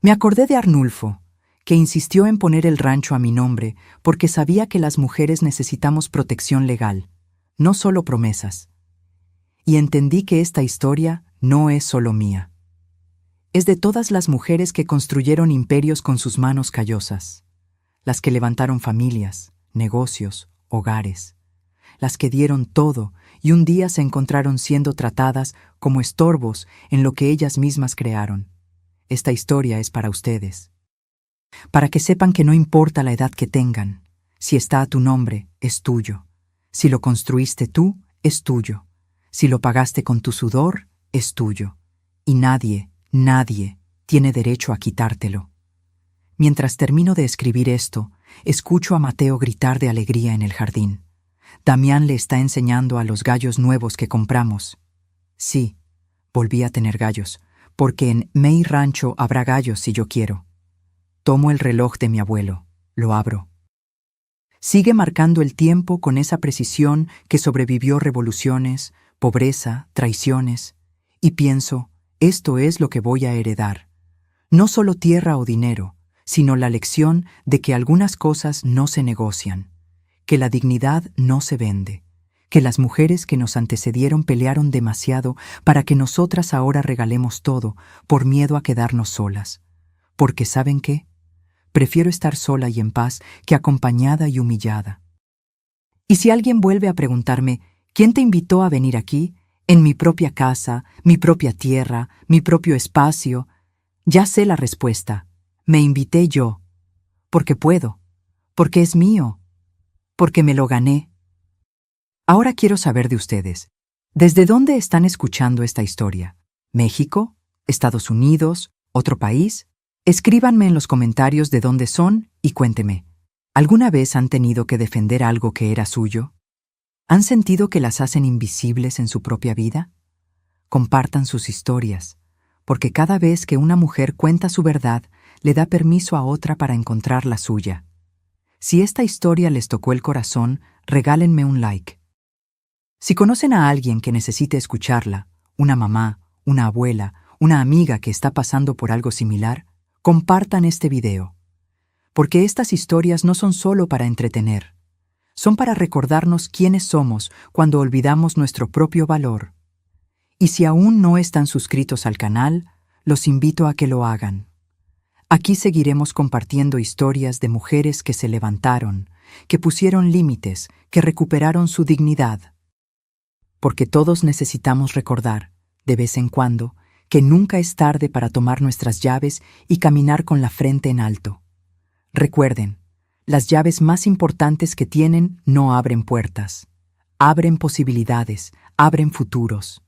Me acordé de Arnulfo, que insistió en poner el rancho a mi nombre porque sabía que las mujeres necesitamos protección legal, no solo promesas. Y entendí que esta historia no es solo mía. Es de todas las mujeres que construyeron imperios con sus manos callosas, las que levantaron familias, negocios, hogares, las que dieron todo y un día se encontraron siendo tratadas como estorbos en lo que ellas mismas crearon. Esta historia es para ustedes. Para que sepan que no importa la edad que tengan, si está a tu nombre, es tuyo. Si lo construiste tú, es tuyo. Si lo pagaste con tu sudor, es tuyo. Y nadie tiene derecho a quitártelo. Mientras termino de escribir esto, escucho a Mateo gritar de alegría en el jardín. Damián le está enseñando a los gallos nuevos que compramos. Sí, volví a tener gallos, porque en May Rancho habrá gallos si yo quiero. Tomo el reloj de mi abuelo, lo abro. Sigue marcando el tiempo con esa precisión que sobrevivió revoluciones, pobreza, traiciones, y pienso, esto es lo que voy a heredar. No solo tierra o dinero, sino la lección de que algunas cosas no se negocian, que la dignidad no se vende, que las mujeres que nos antecedieron pelearon demasiado para que nosotras ahora regalemos todo por miedo a quedarnos solas. Porque ¿saben qué? Prefiero estar sola y en paz que acompañada y humillada. Y si alguien vuelve a preguntarme, ¿quién te invitó a venir aquí? En mi propia casa, mi propia tierra, mi propio espacio. Ya sé la respuesta. Me invité yo. Porque puedo. Porque es mío. Porque me lo gané. Ahora quiero saber de ustedes. ¿Desde dónde están escuchando esta historia? ¿México? ¿Estados Unidos? ¿Otro país? Escríbanme en los comentarios de dónde son y cuénteme. ¿Alguna vez han tenido que defender algo que era suyo? ¿Han sentido que las hacen invisibles en su propia vida? Compartan sus historias, porque cada vez que una mujer cuenta su verdad, le da permiso a otra para encontrar la suya. Si esta historia les tocó el corazón, regálenme un like. Si conocen a alguien que necesite escucharla, una mamá, una abuela, una amiga que está pasando por algo similar, compartan este video. Porque estas historias no son solo para entretener, son para recordarnos quiénes somos cuando olvidamos nuestro propio valor. Y si aún no están suscritos al canal, los invito a que lo hagan. Aquí seguiremos compartiendo historias de mujeres que se levantaron, que pusieron límites, que recuperaron su dignidad. Porque todos necesitamos recordar, de vez en cuando, que nunca es tarde para tomar nuestras llaves y caminar con la frente en alto. Recuerden, las llaves más importantes que tienen no abren puertas, abren posibilidades, abren futuros,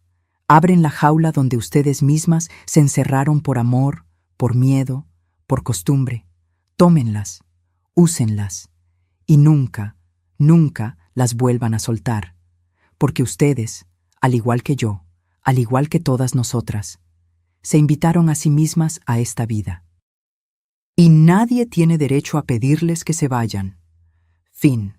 abren la jaula donde ustedes mismas se encerraron por amor, por miedo, por costumbre. Tómenlas, úsenlas y nunca, nunca las vuelvan a soltar, porque ustedes, al igual que yo, al igual que todas nosotras, se invitaron a sí mismas a esta vida. Y nadie tiene derecho a pedirles que se vayan. Fin.